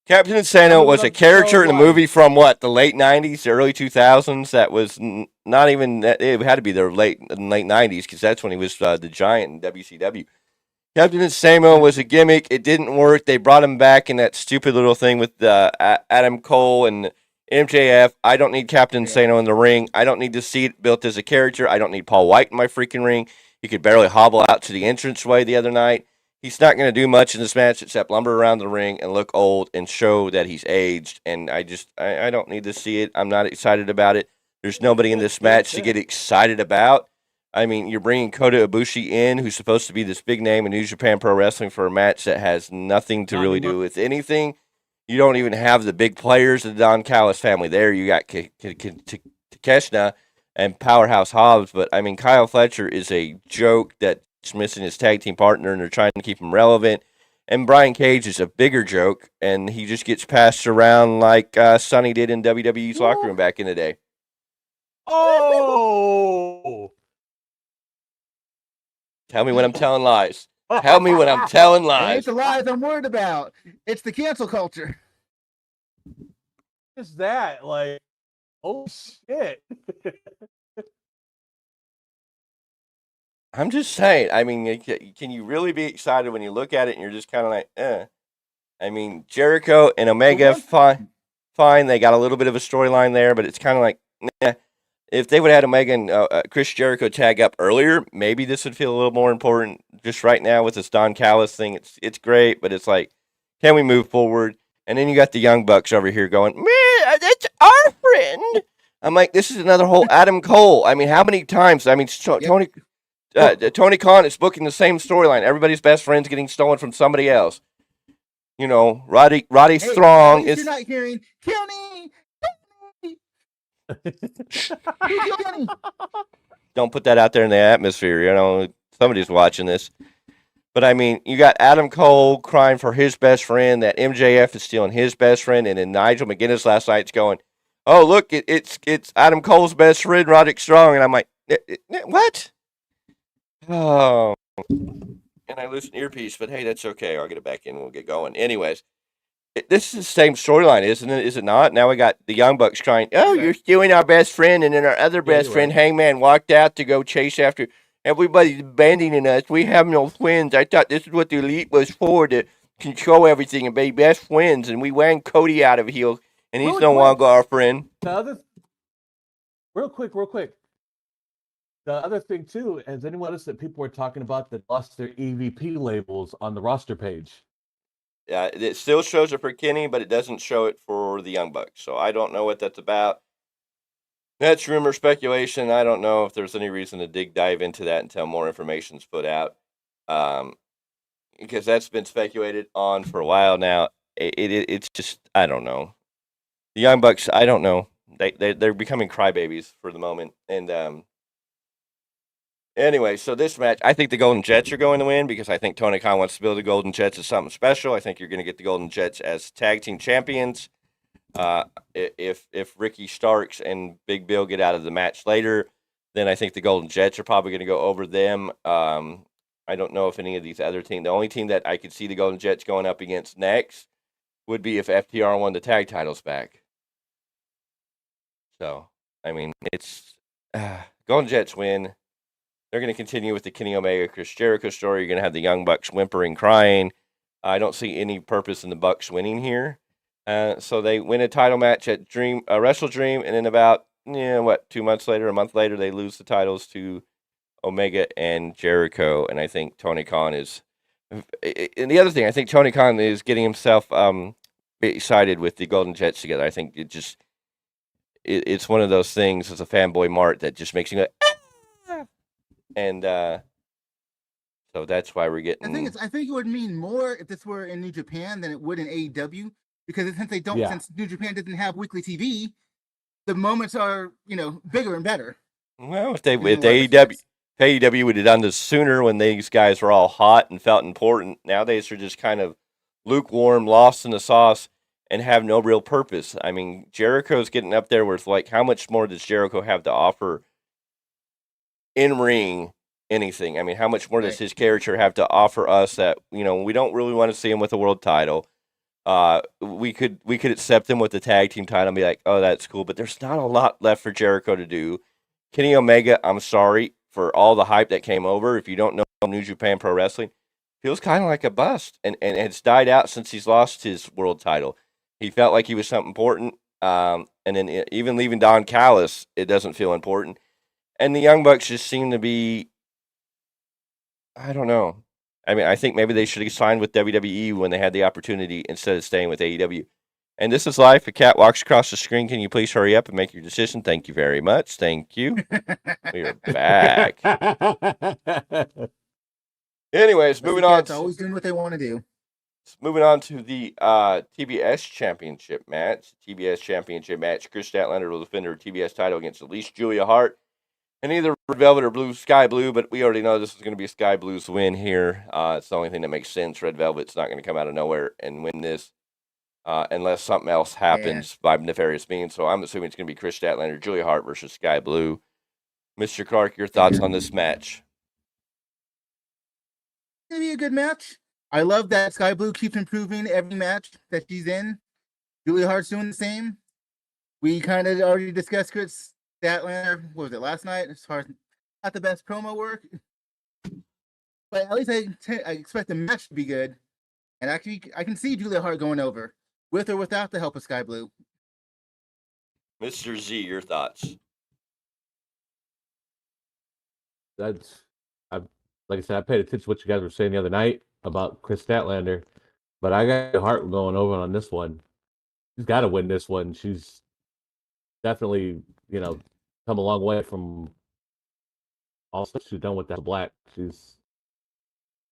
Captain Insano was a character in a movie from the late 90s, the early 2000s. That was not even, it had to be the late 90s because that's when he was the Giant in WCW. Captain Insano was a gimmick. It didn't work. They brought him back in that stupid little thing with Adam Cole and MJF. I don't need Captain Insano in the ring. I don't need to see it built as a character. I don't need Paul White in my freaking ring. He could barely hobble out to the entranceway the other night. He's not going to do much in this match except lumber around the ring and look old and show that he's aged. And I don't need to see it. I'm not excited about it. There's nobody in this match to get excited about. I mean, you're bringing Kota Ibushi in, who's supposed to be this big name in New Japan Pro Wrestling, for a match that has nothing to really do with anything. You don't even have the big players of the Don Callis family there. You got Takeshita and Powerhouse Hobbs. But, I mean, Kyle Fletcher is a joke that's missing his tag team partner, and they're trying to keep him relevant. And Brian Cage is a bigger joke, and he just gets passed around like Sonny did in WWE's locker room back in the day. Oh! Tell me when I'm telling lies. Tell me when I'm telling lies. It's the lies I'm worried about. It's the cancel culture. What's that? Like, oh, shit. I'm just saying. I mean, can you really be excited when you look at it and you're just kind of like, eh? I mean, Jericho and Omega, fine. They got a little bit of a storyline there, but it's kind of like, nah. if they would have had Omega and Chris Jericho tag up earlier, maybe this would feel a little more important. Just right now with this Don Callis thing, it's great, but it's like, can we move forward? And then you got the Young Bucks over here going, man, that's our friend. I'm like, this is another whole Adam Cole. I mean, how many times? I mean, Tony Khan is booking the same storyline. Everybody's best friend's getting stolen from somebody else. You know, Roddy Strong You're is. not hearing Kenny. Don't put that out there in the atmosphere. You know, somebody's watching this. But I mean, you got Adam Cole crying for his best friend, that MJF is stealing his best friend, and then Nigel McGuinness last night's going, "Oh, look, it's Adam Cole's best friend, Roderick Strong," and I'm like, "What?" Oh, and I lose an earpiece, but hey, that's okay. I'll get it back in and we'll get going. Anyways, this is the same storyline, isn't it? Is it not? Now we got the Young Bucks crying, "Oh, you're stealing our best friend," and then our other best friend, Hangman, walked out to go chase after. Everybody's abandoning us. We have no friends. I thought this is what the Elite was for, to control everything and be best friends. And we ran Cody out of here, and he's no longer our friend. The other, real quick. The other thing too, has anyone noticed that people were talking about that lost their EVP labels on the roster page? Yeah, it still shows it for Kenny, but it doesn't show it for the Young Bucks. So I don't know what that's about. That's rumor, speculation. I don't know if there's any reason to dive into that until more information's put out, because that's been speculated on for a while now. It's just, I don't know. The Young Bucks, I don't know. They're becoming crybabies for the moment. And anyway, so this match, I think the Golden Jets are going to win because I think Tony Khan wants to build the Golden Jets as something special. I think you're going to get the Golden Jets as tag team champions. If Ricky Starks and Big Bill get out of the match later, then I think the Golden Jets are probably going to go over them. I don't know if any of these other teams. The only team that I could see the Golden Jets going up against next would be if FTR won the tag titles back. So, I mean, it's Golden Jets win. They're going to continue with the Kenny Omega, Chris Jericho story. You're going to have the Young Bucks whimpering, crying. I don't see any purpose in the Bucks winning here. So they win a title match at Wrestle Dream, and then about 2 months later, a month later, they lose the titles to Omega and Jericho. And I think Tony Khan is. And the other thing, I think Tony Khan is getting himself excited with the Golden Jets together. I think it's one of those things as a fanboy Mart that just makes you go, ah! And so that's why we're getting. I think it would mean more if this were in New Japan than it would in AEW. Because since New Japan doesn't have weekly TV, the moments are, bigger and better. Well, if AEW would have done this sooner when these guys were all hot and felt important, nowadays they're just kind of lukewarm, lost in the sauce, and have no real purpose. I mean, Jericho's getting up there where it's like, how much more does Jericho have to offer in ring? Anything? I mean, how much more does his character have to offer us that, we don't really want to see him with a world title? We could accept him with the tag team title and be like, oh, that's cool. But there's not a lot left for Jericho to do. Kenny Omega, I'm sorry for all the hype that came over. If you don't know New Japan Pro Wrestling, feels kind of like a bust, and it's died out since he's lost his world title. He felt like he was something important, and then even leaving Don Callis, it doesn't feel important. And the Young Bucks just seem to be, I don't know. I mean, I think maybe they should have signed with WWE when they had the opportunity instead of staying with AEW. And this is life. A cat walks across the screen. Can you please hurry up and make your decision? Thank you very much. Thank you. We are back. Anyways, moving on. It's always doing what they want to do. Moving on to the TBS Championship match. Chris Statlander will defend her TBS title against at least Julia Hart. And either Red Velvet or Sky Blue, but we already know this is going to be Sky Blue's win here. It's the only thing that makes sense. Red Velvet's not going to come out of nowhere and win this unless something else happens by nefarious means. So I'm assuming it's going to be Chris Statlander, Julia Hart versus Sky Blue. Mr. Clarke, your thoughts on this match? It's going to be a good match. I love that Sky Blue keeps improving every match that she's in. Julia Hart's doing the same. We kind of already discussed Chris Statlander, what was it, last night? As far as not the best promo work, but at least I expect the match to be good. And actually, I can see Julia Hart going over, with or without the help of Sky Blue. Mr. Z, your thoughts? that's I like I said, I paid attention to what you guys were saying the other night about Chris Statlander, but I got your heart going over on this one. She's got to win this one. She's definitely, come a long way from all stuff she's done with that black. She's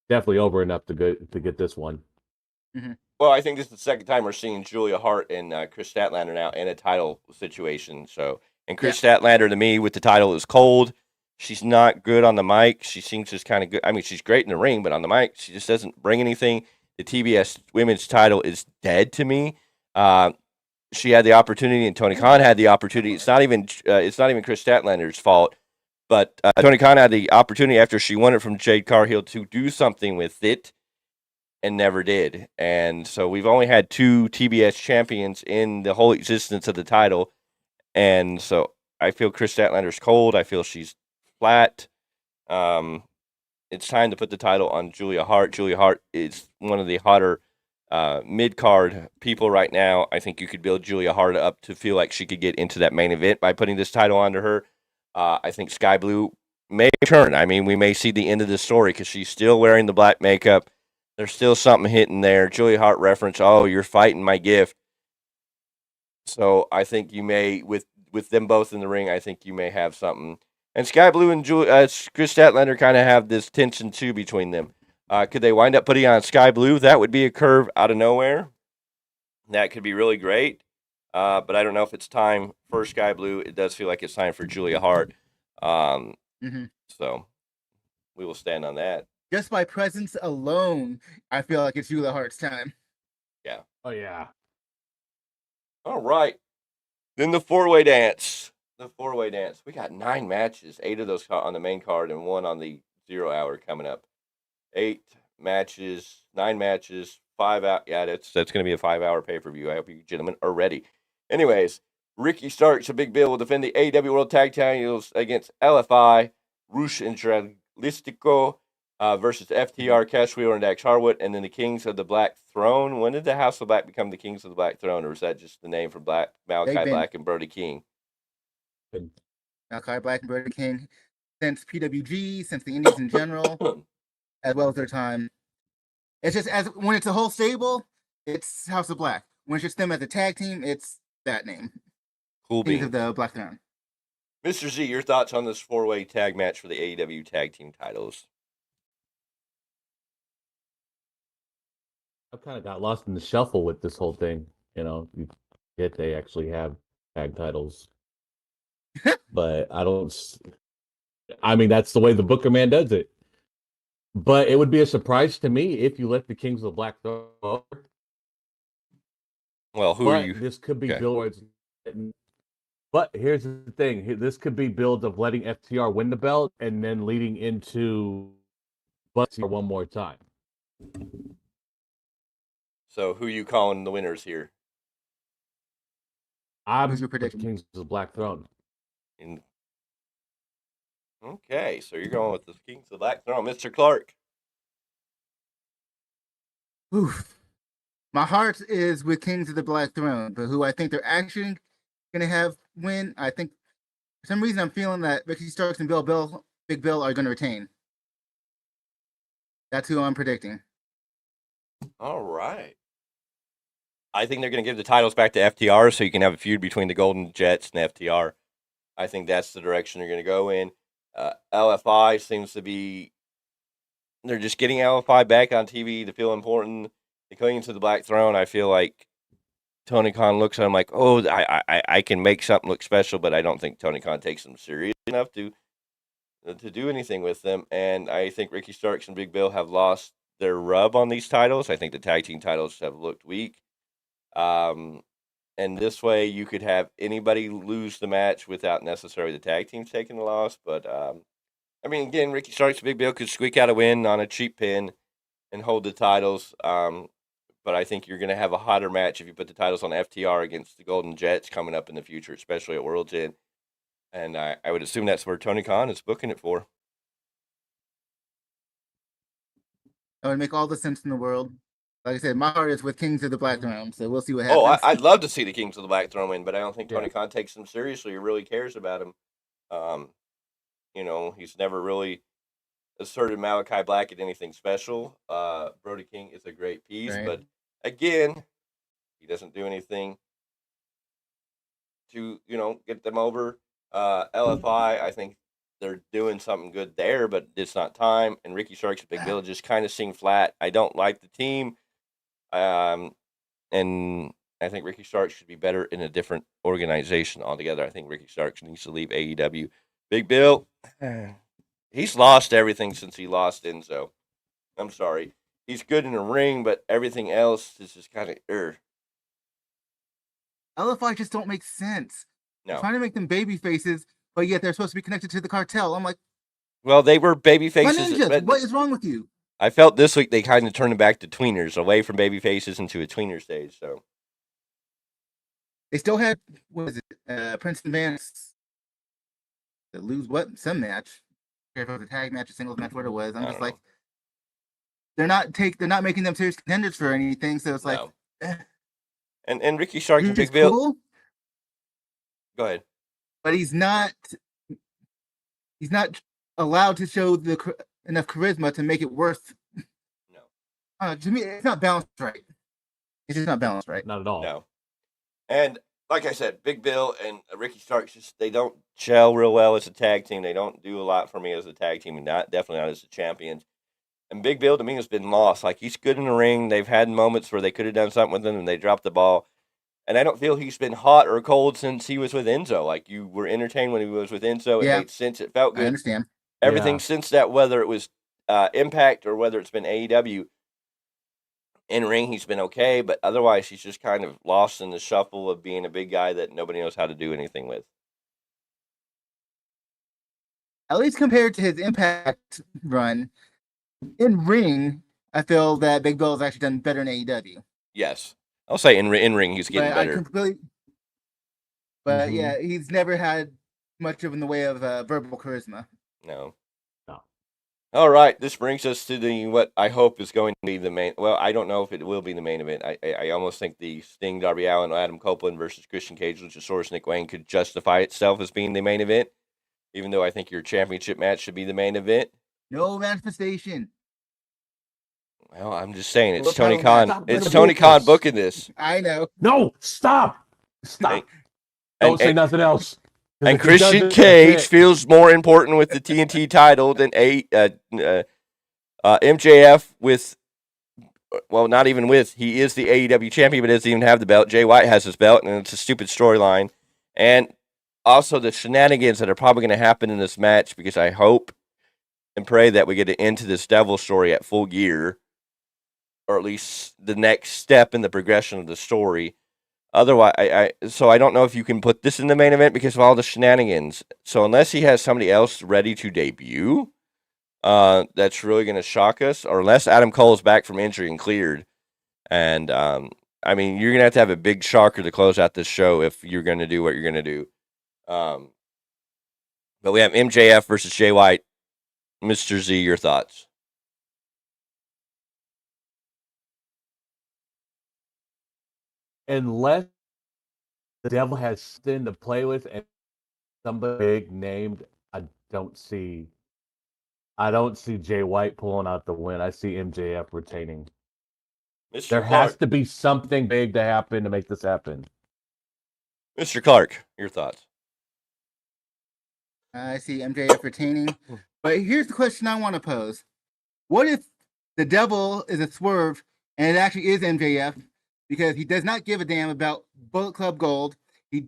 definitely over enough to get this one. Mm-hmm. Well, I think this is the second time we're seeing Julia Hart and Chris Statlander now in a title situation. So, and Chris Statlander to me with the title is cold. She's not good on the mic. She seems just kind of good. I mean, she's great in the ring, but on the mic, she just doesn't bring anything. The TBS Women's title is dead to me. She had the opportunity, and Tony Khan had the opportunity. It's not even Chris Statlander's fault, but Tony Khan had the opportunity after she won it from Jade Cargill to do something with it, and never did. And so we've only had 2 TBS champions in the whole existence of the title, and so I feel Chris Statlander's cold. I feel she's flat. It's time to put the title on Julia Hart. Julia Hart is one of the hotter mid-card people right now. I think you could build Julia Hart up to feel like she could get into that main event by putting this title onto her. I think Sky Blue may turn. I mean, we may see the end of the story because she's still wearing the black makeup. There's still something hitting there. Julia Hart reference, oh, you're fighting my gift. So I think you may, with them both in the ring, I think you may have something. And Sky Blue and Chris Statlander kind of have this tension too between them. Could they wind up putting on Sky Blue? That would be a curve out of nowhere. That could be really great. But I don't know if it's time for Sky Blue. It does feel like it's time for Julia Hart. So we will stand on that. Just by presence alone, I feel like it's Julia Hart's time. Yeah. Oh, yeah. All right. Then the 4-way dance. The 4-way dance. We got 9 matches, 8 of those on the main card and 1 on the 0 hour coming up. 8 matches, 9 matches, 5 out. Yeah, that's going to be a 5-hour pay-per-view. I hope you gentlemen are ready. Anyways, Ricky Starks and Big Bill will defend the AEW World Tag Titles against LFI, Rush and Listico versus FTR, Cash Wheeler and Dax Harwood, and then the Kings of the Black Throne. When did the House of Black become the Kings of the Black Throne, or is that just the name for Malachi Black and Brody King? Malachi Black and Brody King since PWG, since the Indies in general, as well as their time. It's just when it's a whole stable, it's House of Black. When it's just them as a tag team, it's that name. Cool Kings beans. of the Black Throne. Mr. Z, your thoughts on this 4-way tag match for the AEW tag team titles? I've kind of got lost in the shuffle with this whole thing. You get they actually have tag titles. But I mean, that's the way the Booker man does it. But it would be a surprise to me if you let the Kings of the Black Throne over. Well, who are you? This could be builds. But here's the thing. This could be builds of letting FTR win the belt and then leading into FTR one more time. So who are you calling the winners here? Who's your prediction? Kings of the Black Throne. Okay, so you're going with the Kings of the Black Throne. Mr. Clarke. Oof. My heart is with Kings of the Black Throne, but who I think they're actually going to have win, I think for some reason I'm feeling that Ricky Starks and Big Bill are going to retain. That's who I'm predicting. All right. I think they're going to give the titles back to FTR so you can have a feud between the Golden Jets and FTR. I think that's the direction they're going to go in. LFI seems to be, they're just getting LFI back on TV to feel important. The Kings of the Black Throne, I feel like Tony Khan looks at him like, oh, I can make something look special, but I don't think Tony Khan takes them serious enough to do anything with them. And I think Ricky Starks and Big Bill have lost their rub on these titles. I think the tag team titles have looked weak. And this way you could have anybody lose the match without necessarily the tag teams taking the loss. But, I mean, again, Ricky Starks and Big Bill could squeak out a win on a cheap pin and hold the titles. But I think you're going to have a hotter match if you put the titles on FTR against the Golden Jets coming up in the future, especially at World's End. And I would assume that's where Tony Khan is booking it for. That would make all the sense in the world. Like I said, my heart is with Kings of the Black Throne, so we'll see what happens. Oh, I'd love to see the Kings of the Black Throne win, but I don't think Tony Khan takes them seriously or really cares about them. You know, he's never really asserted Malachi Black at anything special. Brody King is a great piece, Right. but again, he doesn't do anything to, get them over. LFI, I think they're doing something good there, but it's not time. And Ricky Starks and Big Bill just kind of sing flat. I don't like the team. And I think Ricky Starks should be better in a different organization altogether. I think Ricky Starks needs to leave AEW. Big Bill, he's lost everything since he lost Enzo. I'm sorry. He's good in the ring, but everything else is just kind of LFI just don't make sense. No. Trying to make them baby faces, but yet they're supposed to be connected to the cartel. I'm like, Well, they were baby my faces. ninjas, but what is wrong with you? I felt this week they kind of turned it back to tweeners, away from baby faces into a tweener stage. So They still had, what is it, Princeton Vance to lose some match. I don't care if it was a tag match, a singles match, what it was. I'm I just don't like, they're not making them serious contenders for anything. So it's like, no. And Ricky Starks and he's Big Bill. cool, Go ahead. but he's not allowed to show enough charisma to make it worth. No. To me, it's not balanced right. It's just not balanced right. Not at all. No. And like I said, Big Bill and Ricky Starks they don't gel real well as a tag team. They don't do a lot for me as a tag team, and definitely not as the champions. And Big Bill to me has been lost. Like he's good in the ring. They've had moments where they could have done something with him and they dropped the ball. And I don't feel he's been hot or cold since he was with Enzo. Like you were entertained when he was with Enzo. It made sense. It felt good. I understand. Everything since that, whether it was Impact or whether it's been AEW, in ring he's been okay, but otherwise he's just kind of lost in the shuffle of being a big guy that nobody knows how to do anything with. At least compared to his Impact run, in ring, I feel that Big Bill has actually done better in AEW. Yes. I'll say in ring he's getting better. But yeah, he's never had much of in the way of verbal charisma. No. All right, this brings us to what I hope is going to be the main. Well, I don't know if it will be the main event. I almost think the Sting, Darby Allin, Adam Copeland versus Christian Cage, Luchasaurus, Nick Wayne could justify itself as being the main event, even though I think your championship match should be the main event. No manifestation. Well, I'm just saying it's Well, Tony Khan- Khan. It's Tony Khan booking this. I know. No, stop. Don't say nothing else. And Christian Cage feels more important with the TNT title than MJF with, well, not even with. He is the AEW champion, but doesn't even have the belt. Jay White has his belt, and it's a stupid storyline. And also the shenanigans that are probably going to happen in this match, because I hope and pray that we get into this Devil story at Full Gear, or at least the next step in the progression of the story. Otherwise, so I don't know if you can put this in the main event because of all the shenanigans. So unless he has somebody else ready to debut, that's really going to shock us. Or unless Adam Cole is back from injury and cleared. And, I mean, you're going to have a big shocker to close out this show if you're going to do what you're going to do. But we have MJF versus Jay White. Mr. Z, your thoughts? Unless the Devil has something to play with and somebody big named, I don't see Jay White pulling out the win. I see MJF retaining. Mr. There Clarke. has to be something big to happen to make this happen. Mr. Clarke, your thoughts? I see MJF retaining. But here's the question I want to pose. What if the Devil is a swerve and it actually is MJF because he does not give a damn about Bullet Club Gold? He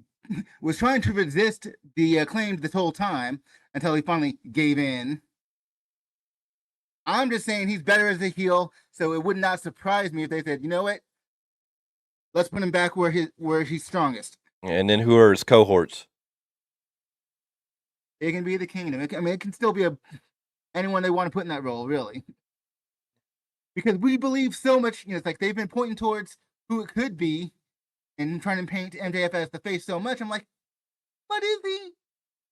was trying to resist the claims this whole time until he finally gave in. I'm just saying he's better as a heel, so it would not surprise me if they said, you know what? Let's put him back where he's strongest. And then who are his cohorts? It can be the Kingdom. I mean, it can still be anyone they want to put in that role, really. Because we believe so much, it's like they've been pointing towards who it could be and trying to paint MJF as the face so much. I'm like, but is he?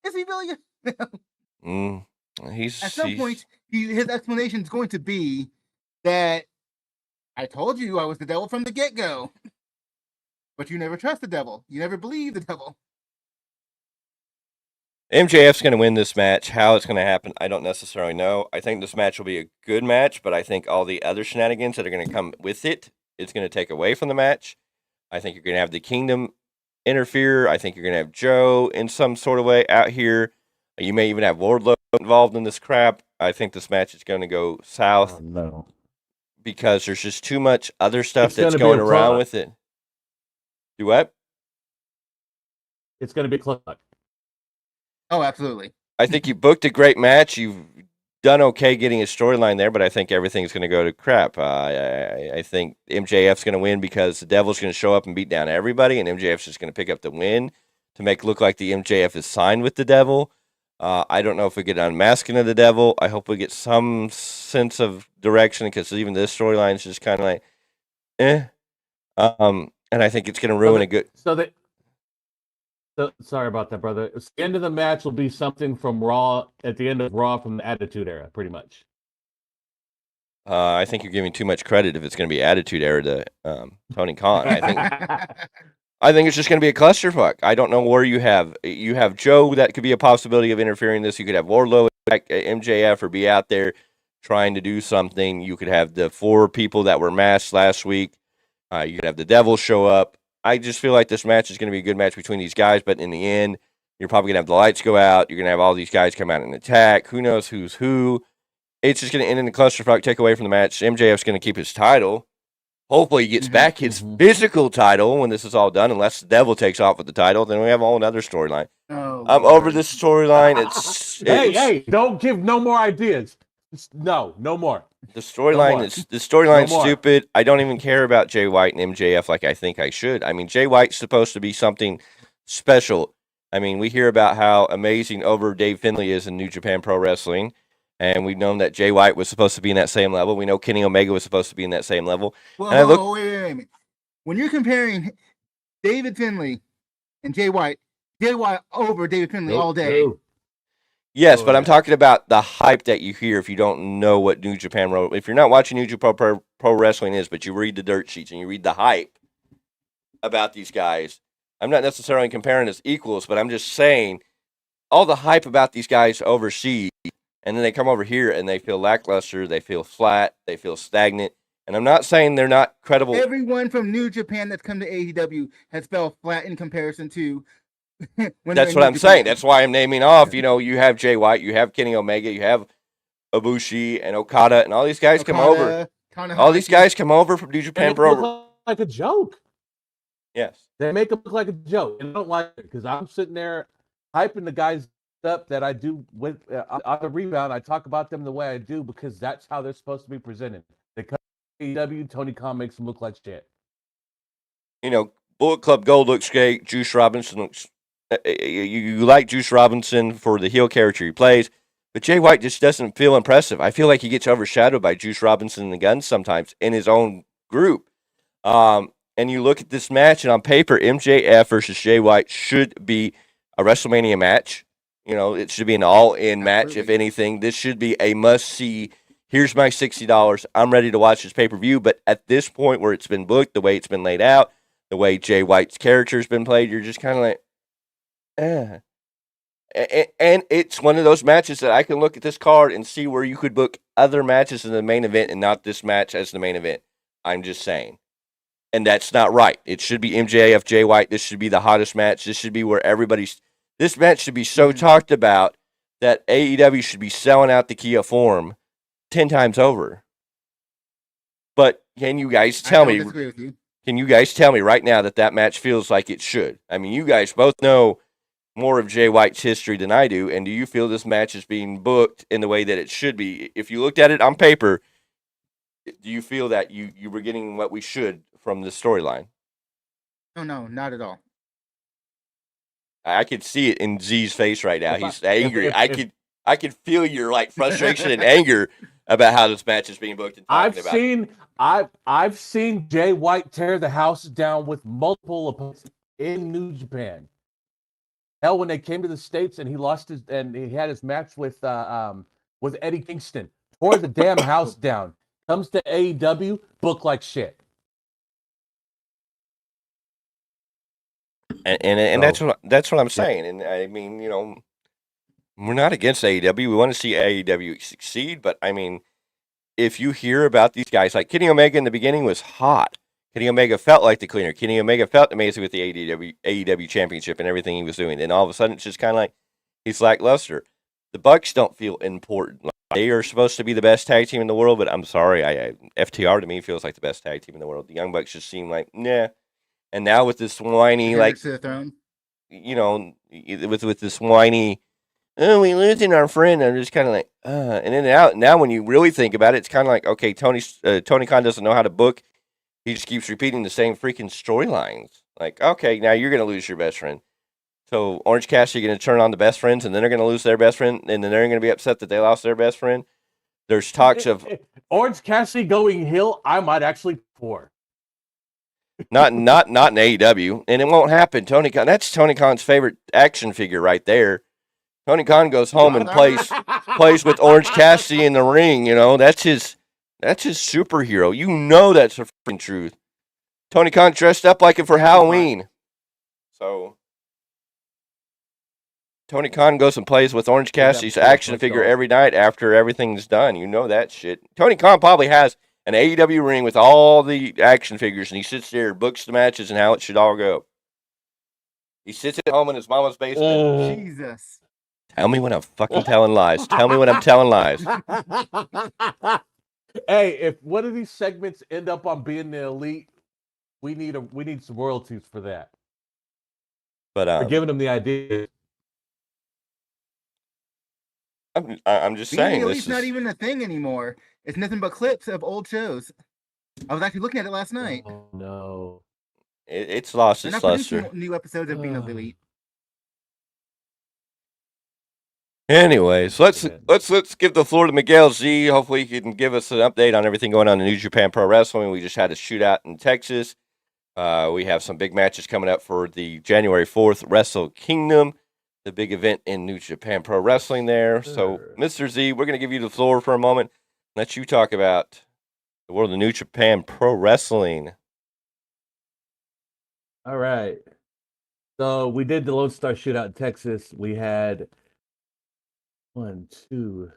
Is he really? At some point, his explanation is going to be that I told you I was the devil from the get-go. But you never trust the devil. You never believe the devil. MJF's going to win this match. How it's going to happen, I don't necessarily know. I think this match will be a good match, but I think all the other shenanigans that are going to come with it's going to take away from the match. I think you're going to have the Kingdom interfere. I think you're going to have Joe in some sort of way out here. You may even have Wardlow involved in this crap. I think this match is going to go south No. because there's just too much other stuff It's that's gonna be going a around pro- with it. Do what? It's going to be close. Oh, absolutely. I think you booked a great match. You've done okay getting a storyline there, but I think everything's going to go to crap. I think MJF's going to win because the Devil's going to show up and beat down everybody, and MJF's just going to pick up the win to make it look like the MJF is signed with the Devil. I don't know if we get unmasking of the Devil. I hope we get some sense of direction because even this storyline is just kind of like, eh. And I think it's going to ruin a good. Sorry about that, brother. The end of the match will be something from Raw at the end of Raw from the Attitude Era, pretty much. I think you're giving too much credit if it's going to be Attitude Era to Tony Khan. I think it's just going to be a clusterfuck. I don't know where you have Joe that could be a possibility of interfering in this. You could have Wardlow, MJF, or be out there trying to do something. You could have the 4 people that were masked last week. You could have the Devil show up. I just feel like this match is going to be a good match between these guys, but in the end, you're probably going to have the lights go out. You're going to have all these guys come out and attack. Who knows who's who? It's just going to end in a clusterfuck, take away from the match. MJF's going to keep his title. Hopefully, he gets back his physical title when this is all done, unless the Devil takes off with the title. Then we have a whole other storyline. Oh, I'm over this storyline. Hey, don't give no more ideas. No more. The storyline is No more. stupid. I don't even care about Jay White and MJF like I think I should. I mean, Jay White's supposed to be something special. I mean, we hear about how amazing over Dave Finlay is in New Japan Pro Wrestling, and we've known that Jay White was supposed to be in that same level. We know Kenny Omega was supposed to be in that same level. Wait. When you're comparing David Finlay and Jay White over David Finlay all day. Yes, but I'm talking about the hype that you hear if you don't know what New Japan if you're not watching New Japan Pro Wrestling is, but you read the dirt sheets and you read the hype about these guys. I'm not necessarily comparing as equals, but I'm just saying all the hype about these guys overseas, and then they come over here and they feel lackluster, they feel flat, they feel stagnant. And I'm not saying they're not credible. Everyone from New Japan that's come to AEW has felt flat in comparison to That's what I'm saying. That's why I'm naming off. You know, you have Jay White, you have Kenny Omega, you have Ibushi and Okada, and all these guys come over. All these guys come over from New Japan Pro. Look like a joke. Yes. They make them look like a joke. And I don't like it because I'm sitting there hyping the guys up that I do with on the rebound. I talk about them the way I do because that's how they're supposed to be presented. They come to AEW, Tony Khan makes them look like shit. You know, Bullet Club Gold looks great. Juice Robinson looks. You like Juice Robinson for the heel character he plays, but Jay White just doesn't feel impressive. I feel like he gets overshadowed by Juice Robinson and the Guns sometimes in his own group. And you look at this match, and on paper, MJF versus Jay White should be a WrestleMania match. You know, it should be an all-in match, if anything. This should be a must-see. Here's my $60. I'm ready to watch this pay-per-view. But at this point where it's been booked, the way it's been laid out, the way Jay White's character has been played, you're just kind of like, and it's one of those matches that I can look at this card and see where you could book other matches in the main event and not this match as the main event. I'm just saying. And that's not right. It should be MJF, Jay White. This should be the hottest match. This should be where this match should be so talked about that AEW should be selling out the Kia Forum 10 times over. But can you guys tell me? Can you guys tell me right now that match feels like it should? I mean, you guys both know more of Jay White's history than I do, and do you feel this match is being booked in the way that it should be? If you looked at it on paper, do you feel that you were getting what we should from this storyline? Oh, no, not at all. I could see it in Z's face right now. He's angry. I could feel your like frustration and anger about how this match is being booked. And I've seen Jay White tear the house down with multiple opponents in New Japan. Hell, when they came to the States and he had his match with Eddie Kingston, tore the damn house down. Comes to AEW, book like shit. And that's what I'm saying. And I mean, you know, We're not against AEW. We want to see AEW succeed, but I mean, if you hear about these guys, like Kenny Omega in the beginning was hot. Kenny Omega felt like the cleaner. Kenny Omega felt amazing with the AEW Championship and everything he was doing. And all of a sudden, it's just kind of like he's lackluster. The Bucks don't feel important. Like, they are supposed to be the best tag team in the world, but I'm sorry, FTR to me feels like the best tag team in the world. The Young Bucks just seem like nah. And now with this whiny, like to the throne. with this whiny, oh, we losing our friend. I'm just kind of like, and then now when you really think about it, it's kind of like, okay, Tony Khan doesn't know how to book. He just keeps repeating the same freaking storylines. Like, okay, now you're going to lose your best friend. So Orange Cassidy going to turn on the best friends, and then they're going to lose their best friend, and then they're going to be upset that they lost their best friend. There's talks of Orange Cassidy going heel. I might actually pour. not in AEW, and it won't happen. Tony Khan, that's Tony Khan's favorite action figure right there. Tony Khan goes home and plays with Orange Cassidy in the ring. That's his superhero. That's the freaking truth. Tony Khan dressed up like it for Halloween. So Tony Khan goes and plays with Orange Cassidy's action figure every night after everything's done. You know that shit. Tony Khan probably has an AEW ring with all the action figures, and he sits there and books the matches and how it should all go. He sits at home in his mama's basement. Jesus. Tell me when I'm fucking telling lies. Tell me when I'm telling lies. Hey, if one of these segments end up on being the elite, we need some royalties for that. But we're giving them the idea. I'm just saying this is not even a thing anymore. It's nothing but clips of old shows. I was actually looking at it last night. Oh no, it's lost its luster. New episodes of being elite. Anyways, let's give the floor to Miguel Z. Hopefully, he can give us an update on everything going on in New Japan Pro Wrestling. We just had a shootout in Texas. We have some big matches coming up for the January 4th Wrestle Kingdom, the big event in New Japan Pro Wrestling there. Sure. So, Mr. Z, we're going to give you the floor for a moment. Let you talk about the world of New Japan Pro Wrestling. All right. So we did the Lone Star Shootout in Texas. We had 1, 2,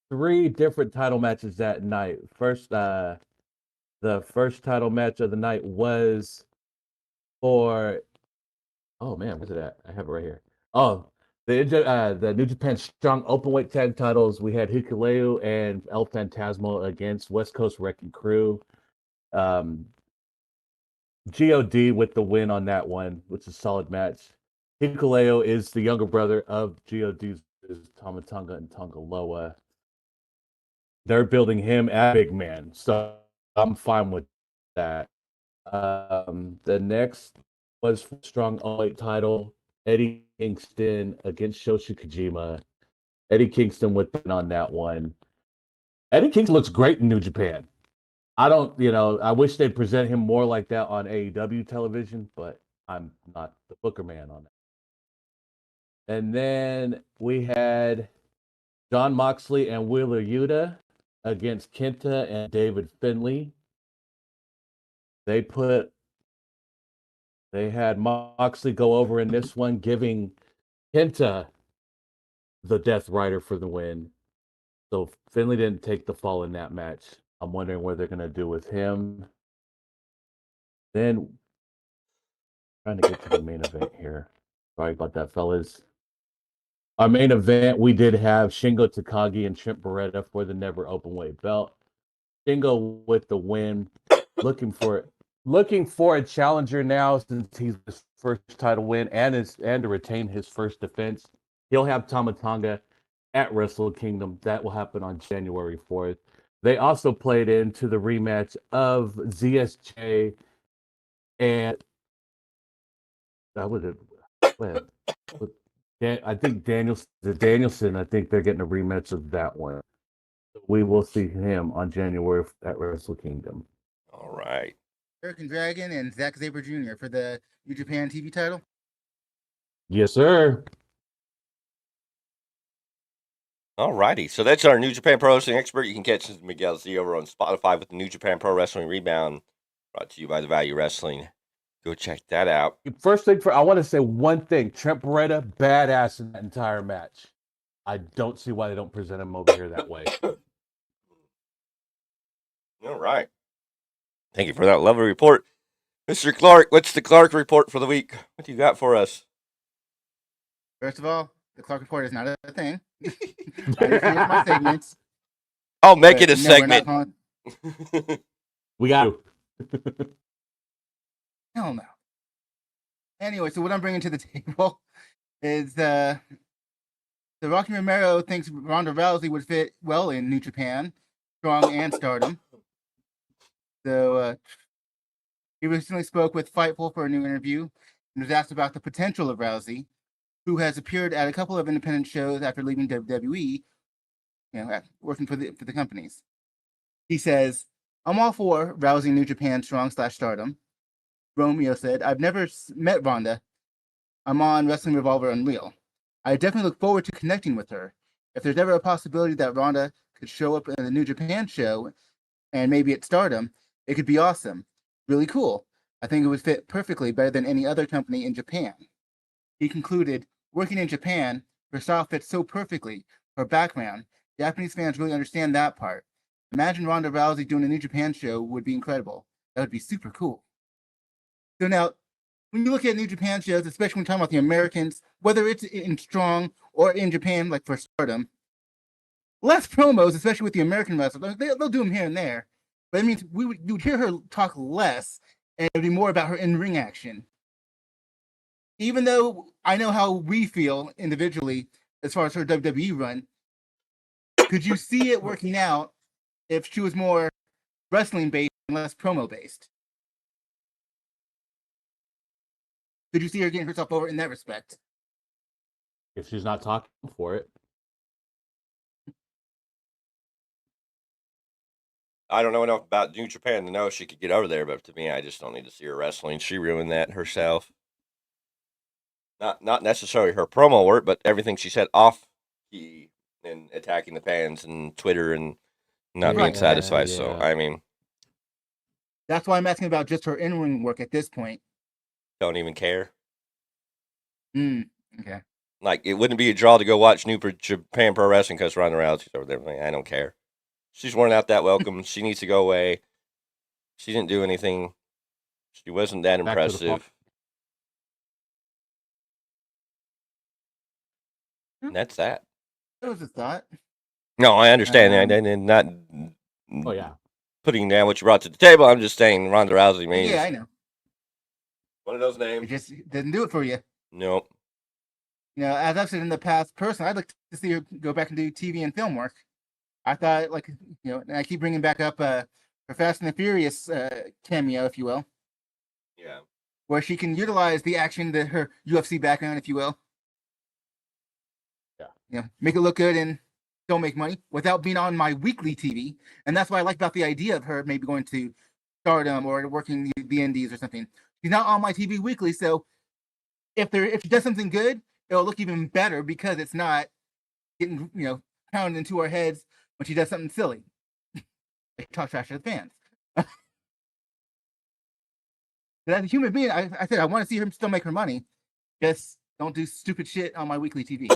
3 different title matches that night. First, the first title match of the night was for, oh man, where's it at? I have it right here. Oh, the New Japan Strong Openweight Tag Titles. We had Hikuleo and El Phantasmo against West Coast Wrecking Crew. God with the win on that one, which is a solid match. Hikuleo is the younger brother of God's Tama Tonga and Tonga Loa. They're building him as big man, so I'm fine with that. The next was Strong Openweight title, Eddie Kingston against Shoshi Kojima. Eddie Kingston with on that one. Eddie Kingston looks great in New Japan. I wish they'd present him more like that on AEW television, but I'm not the booker man on that. And then we had Jon Moxley and Wheeler Yuta against Kenta and David Finlay. They had Moxley go over in this one, giving Kenta the Death Rider for the win. So Finlay didn't take the fall in that match. I'm wondering what they're going to do with him. Then, trying to get to the main event here. Sorry about that, fellas. Our main event, we did have Shingo Takagi and Trent Beretta for the Never Openweight belt. Shingo with the win, looking for a challenger now since he's his first title win and to retain his first defense. He'll have Tama Tonga at Wrestle Kingdom. That will happen on January 4th. They also played into the rematch of ZSJ and that was it. I think Danielson. I think they're getting a rematch of that one. We will see him on January at Wrestle Kingdom. All right. American Dragon and Zack Sabre Jr. for the New Japan TV title. Yes, sir. All righty. So that's our New Japan Pro Wrestling expert. You can catch Miguel Z over on Spotify with the New Japan Pro Wrestling Rebound, brought to you by the Value Wrestling. Go check that out. First thing I want to say one thing. Trent Beretta, badass in that entire match. I don't see why they don't present him over here that way. All right. Thank you for that lovely report. Mr. Clarke, what's the Clarke report for the week? What do you got for us? First of all, the Clark Report is not a thing. I just do it with my segments. I'll make but it a no, we're not segment. calling- We got to. Hell no. Anyway, so what I'm bringing to the table is the Rocky Romero thinks Ronda Rousey would fit well in New Japan, Strong and Stardom. So he recently spoke with Fightful for a new interview and was asked about the potential of Rousey, who has appeared at a couple of independent shows after leaving WWE, working for the companies. He says, "I'm all for Rousey New Japan Strong / Stardom." Romeo said, "I've never met Ronda. I'm on Wrestling Revolver Unreal. I definitely look forward to connecting with her. If there's ever a possibility that Ronda could show up in the New Japan show and maybe at Stardom, it could be awesome. Really cool. I think it would fit perfectly better than any other company in Japan." He concluded, "Working in Japan, her style fits so perfectly. Her background, Japanese fans really understand that part. Imagine Ronda Rousey doing a New Japan show would be incredible. That would be super cool." So now, when you look at New Japan shows, especially when you're talking about the Americans, whether it's in Strong or in Japan, like for Stardom, less promos, especially with the American wrestlers, they'll do them here and there. But it means you would hear her talk less, and it would be more about her in-ring action. Even though I know how we feel individually as far as her WWE run, could you see it working out if she was more wrestling based and less promo based? Could you see her getting herself over in that respect? If she's not talking for it. I don't know enough about New Japan to know if she could get over there, but to me, I just don't need to see her wrestling. She ruined that herself. Not necessarily her promo work, but everything she said off key and attacking the fans and Twitter and not being Right. satisfied. So, Yeah. I mean, That's why I'm asking about just her in-ring work at this point. don't even care. Okay. Like, it wouldn't be a draw to go watch New Japan Pro Wrestling because Ronda Rousey's over there. Like, I don't care. She's worn out that welcome. She needs to go away. She didn't do anything. She wasn't that Back to the impressive. And that's that. That was a thought. No, I understand that, and not Oh yeah. putting down what you brought to the table. I'm just saying Ronda Rousey means Yeah, I know. one of those It names. just didn't do it for you. Nope. As I've said in the past, personally, I'd like to see her go back and do TV and film work. I thought, and I keep bringing back up her Fast and the Furious cameo, if you will, Yeah. where she can utilize the action, her UFC background, if you will. Yeah. Make it look good and don't make money without being on my weekly TV. And that's what I like about the idea of her maybe going to Stardom or working the Indies or something. She's not on my TV weekly, so if she does something good, it'll look even better because it's not getting pounded into our heads when she does something silly. Talk trash to the fans. But as a human being, I said I want to see her still make her money. Just don't do stupid shit on my weekly TV.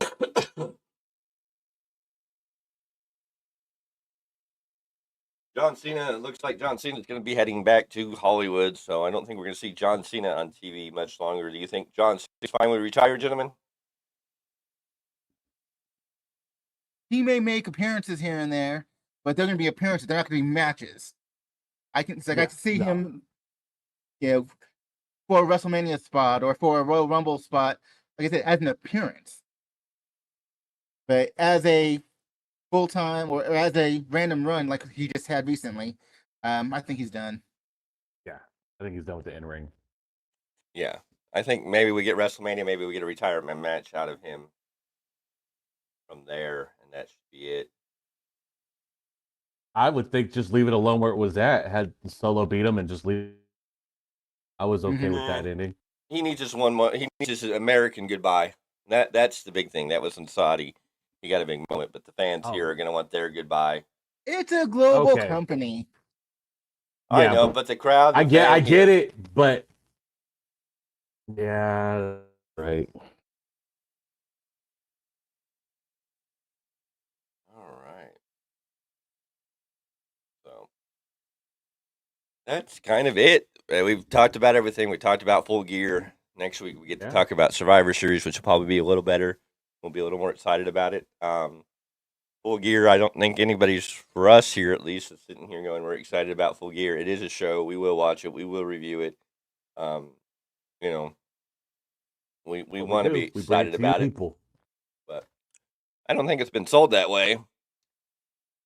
John Cena, it looks like John Cena's going to be heading back to Hollywood, so I don't think we're going to see John Cena on TV much longer. Do you think John Cena's finally retired, gentlemen? He may make appearances here and there, but they're going to be appearances. They're not going to be matches. I can see him, for a WrestleMania spot or for a Royal Rumble spot, like I said, as an appearance. But as a full time or as a random run like he just had recently, I think he's done. Yeah. I think he's done with the in-ring. Yeah. I think maybe we get WrestleMania, maybe we get a retirement match out of him from there, and that should be it. I would think just leave it alone where it was at. Had Solo beat him and just leave. I was okay with that ending. He needs just one more. He needs just an American goodbye. That's the big thing. That was in Saudi. He got a big moment, but the fans here are going to want their goodbye. It's a global company. I know, but the crowd. I get it, but yeah, right. that's kind of it. We've talked about everything. We talked about Full Gear. Next week we get to Yeah. talk about Survivor Series, which will probably be a little better. We'll be a little more excited about it. Full Gear, I don't think anybody's, for us here at least, is sitting here going, we're excited about Full Gear. It is a show. We will watch it. We will review it. You know, we What want to do, be we bring excited to you about it, people. but I don't think it's been sold that way.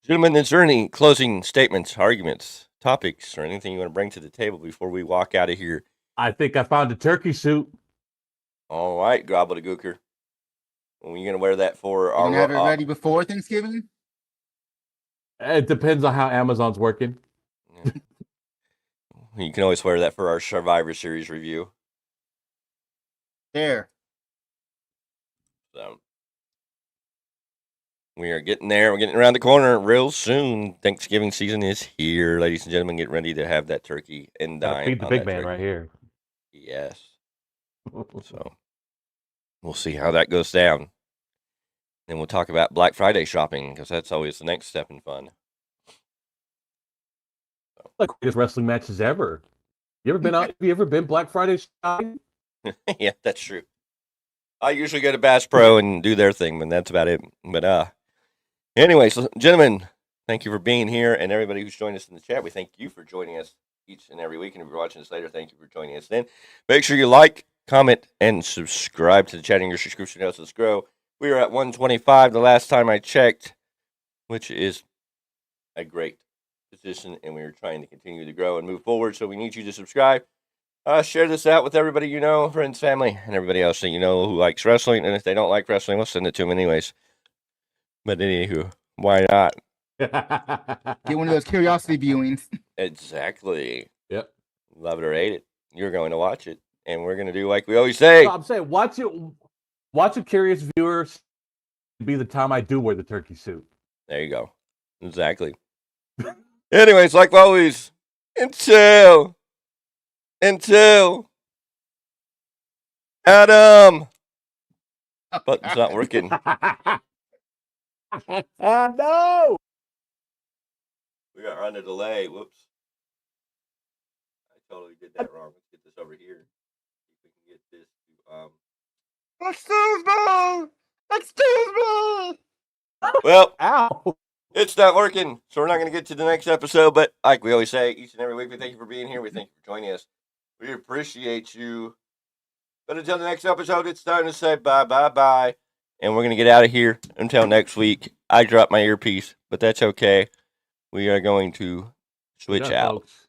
Gentlemen, is there any closing statements, arguments, topics, or anything you want to bring to the table before we walk out of here? I think I found a turkey suit. All right, Gobbledygooker. When are you going to wear that for You our can have it ready before Thanksgiving. It depends on how Amazon's working. You can always wear that for our Survivor Series review. There. So we are getting there. We're getting around the corner real soon. Thanksgiving season is here, ladies and gentlemen. Get ready to have that turkey and Gotta dine feed the on big that man turkey. right here. Yes. So we'll see how that goes down. Then we'll talk about Black Friday shopping because that's always the next step in fun. Like greatest wrestling matches ever. You ever been out? Have you ever been Black Friday shopping? Yeah, that's true. I usually go to Bass Pro and do their thing, but that's about it. But anyways, gentlemen, thank you for being here, and everybody who's joined us in the chat. We thank you for joining us each and every week. And if you're watching this later, thank you for joining us then. Make sure you like, comment, and subscribe to the chat. Your subscription helps us grow. We are at 125 the last time I checked, which is a great position, and we are trying to continue to grow and move forward. So we need you to subscribe. Share this out with everybody you know, friends, family, and everybody else that you know who likes wrestling. And if they don't like wrestling, we'll send it to them anyways. But anywho, why not? Get one of those curiosity viewings. Exactly. Yep. Love it or hate it. You're going to watch it. And we're going to do like we always say. So I'm saying, watch it. Watch a curious viewer. Be the time I do wear the turkey suit. There you go. Exactly. Anyways, like always, until Adam. Button's not working. No. We are on a delay. Whoops. I totally did that wrong. Let's get this over here. See if we can get this to Excuse me. Well, Ow. it's not working, so we're not going to get to the next episode. But like we always say, each and every week, we thank you for being here. We thank you for joining us. We appreciate you. But until the next episode, it's time to say bye. And we're going to get out of here until next week. I dropped my earpiece, but that's okay. We are going to switch out. Folks.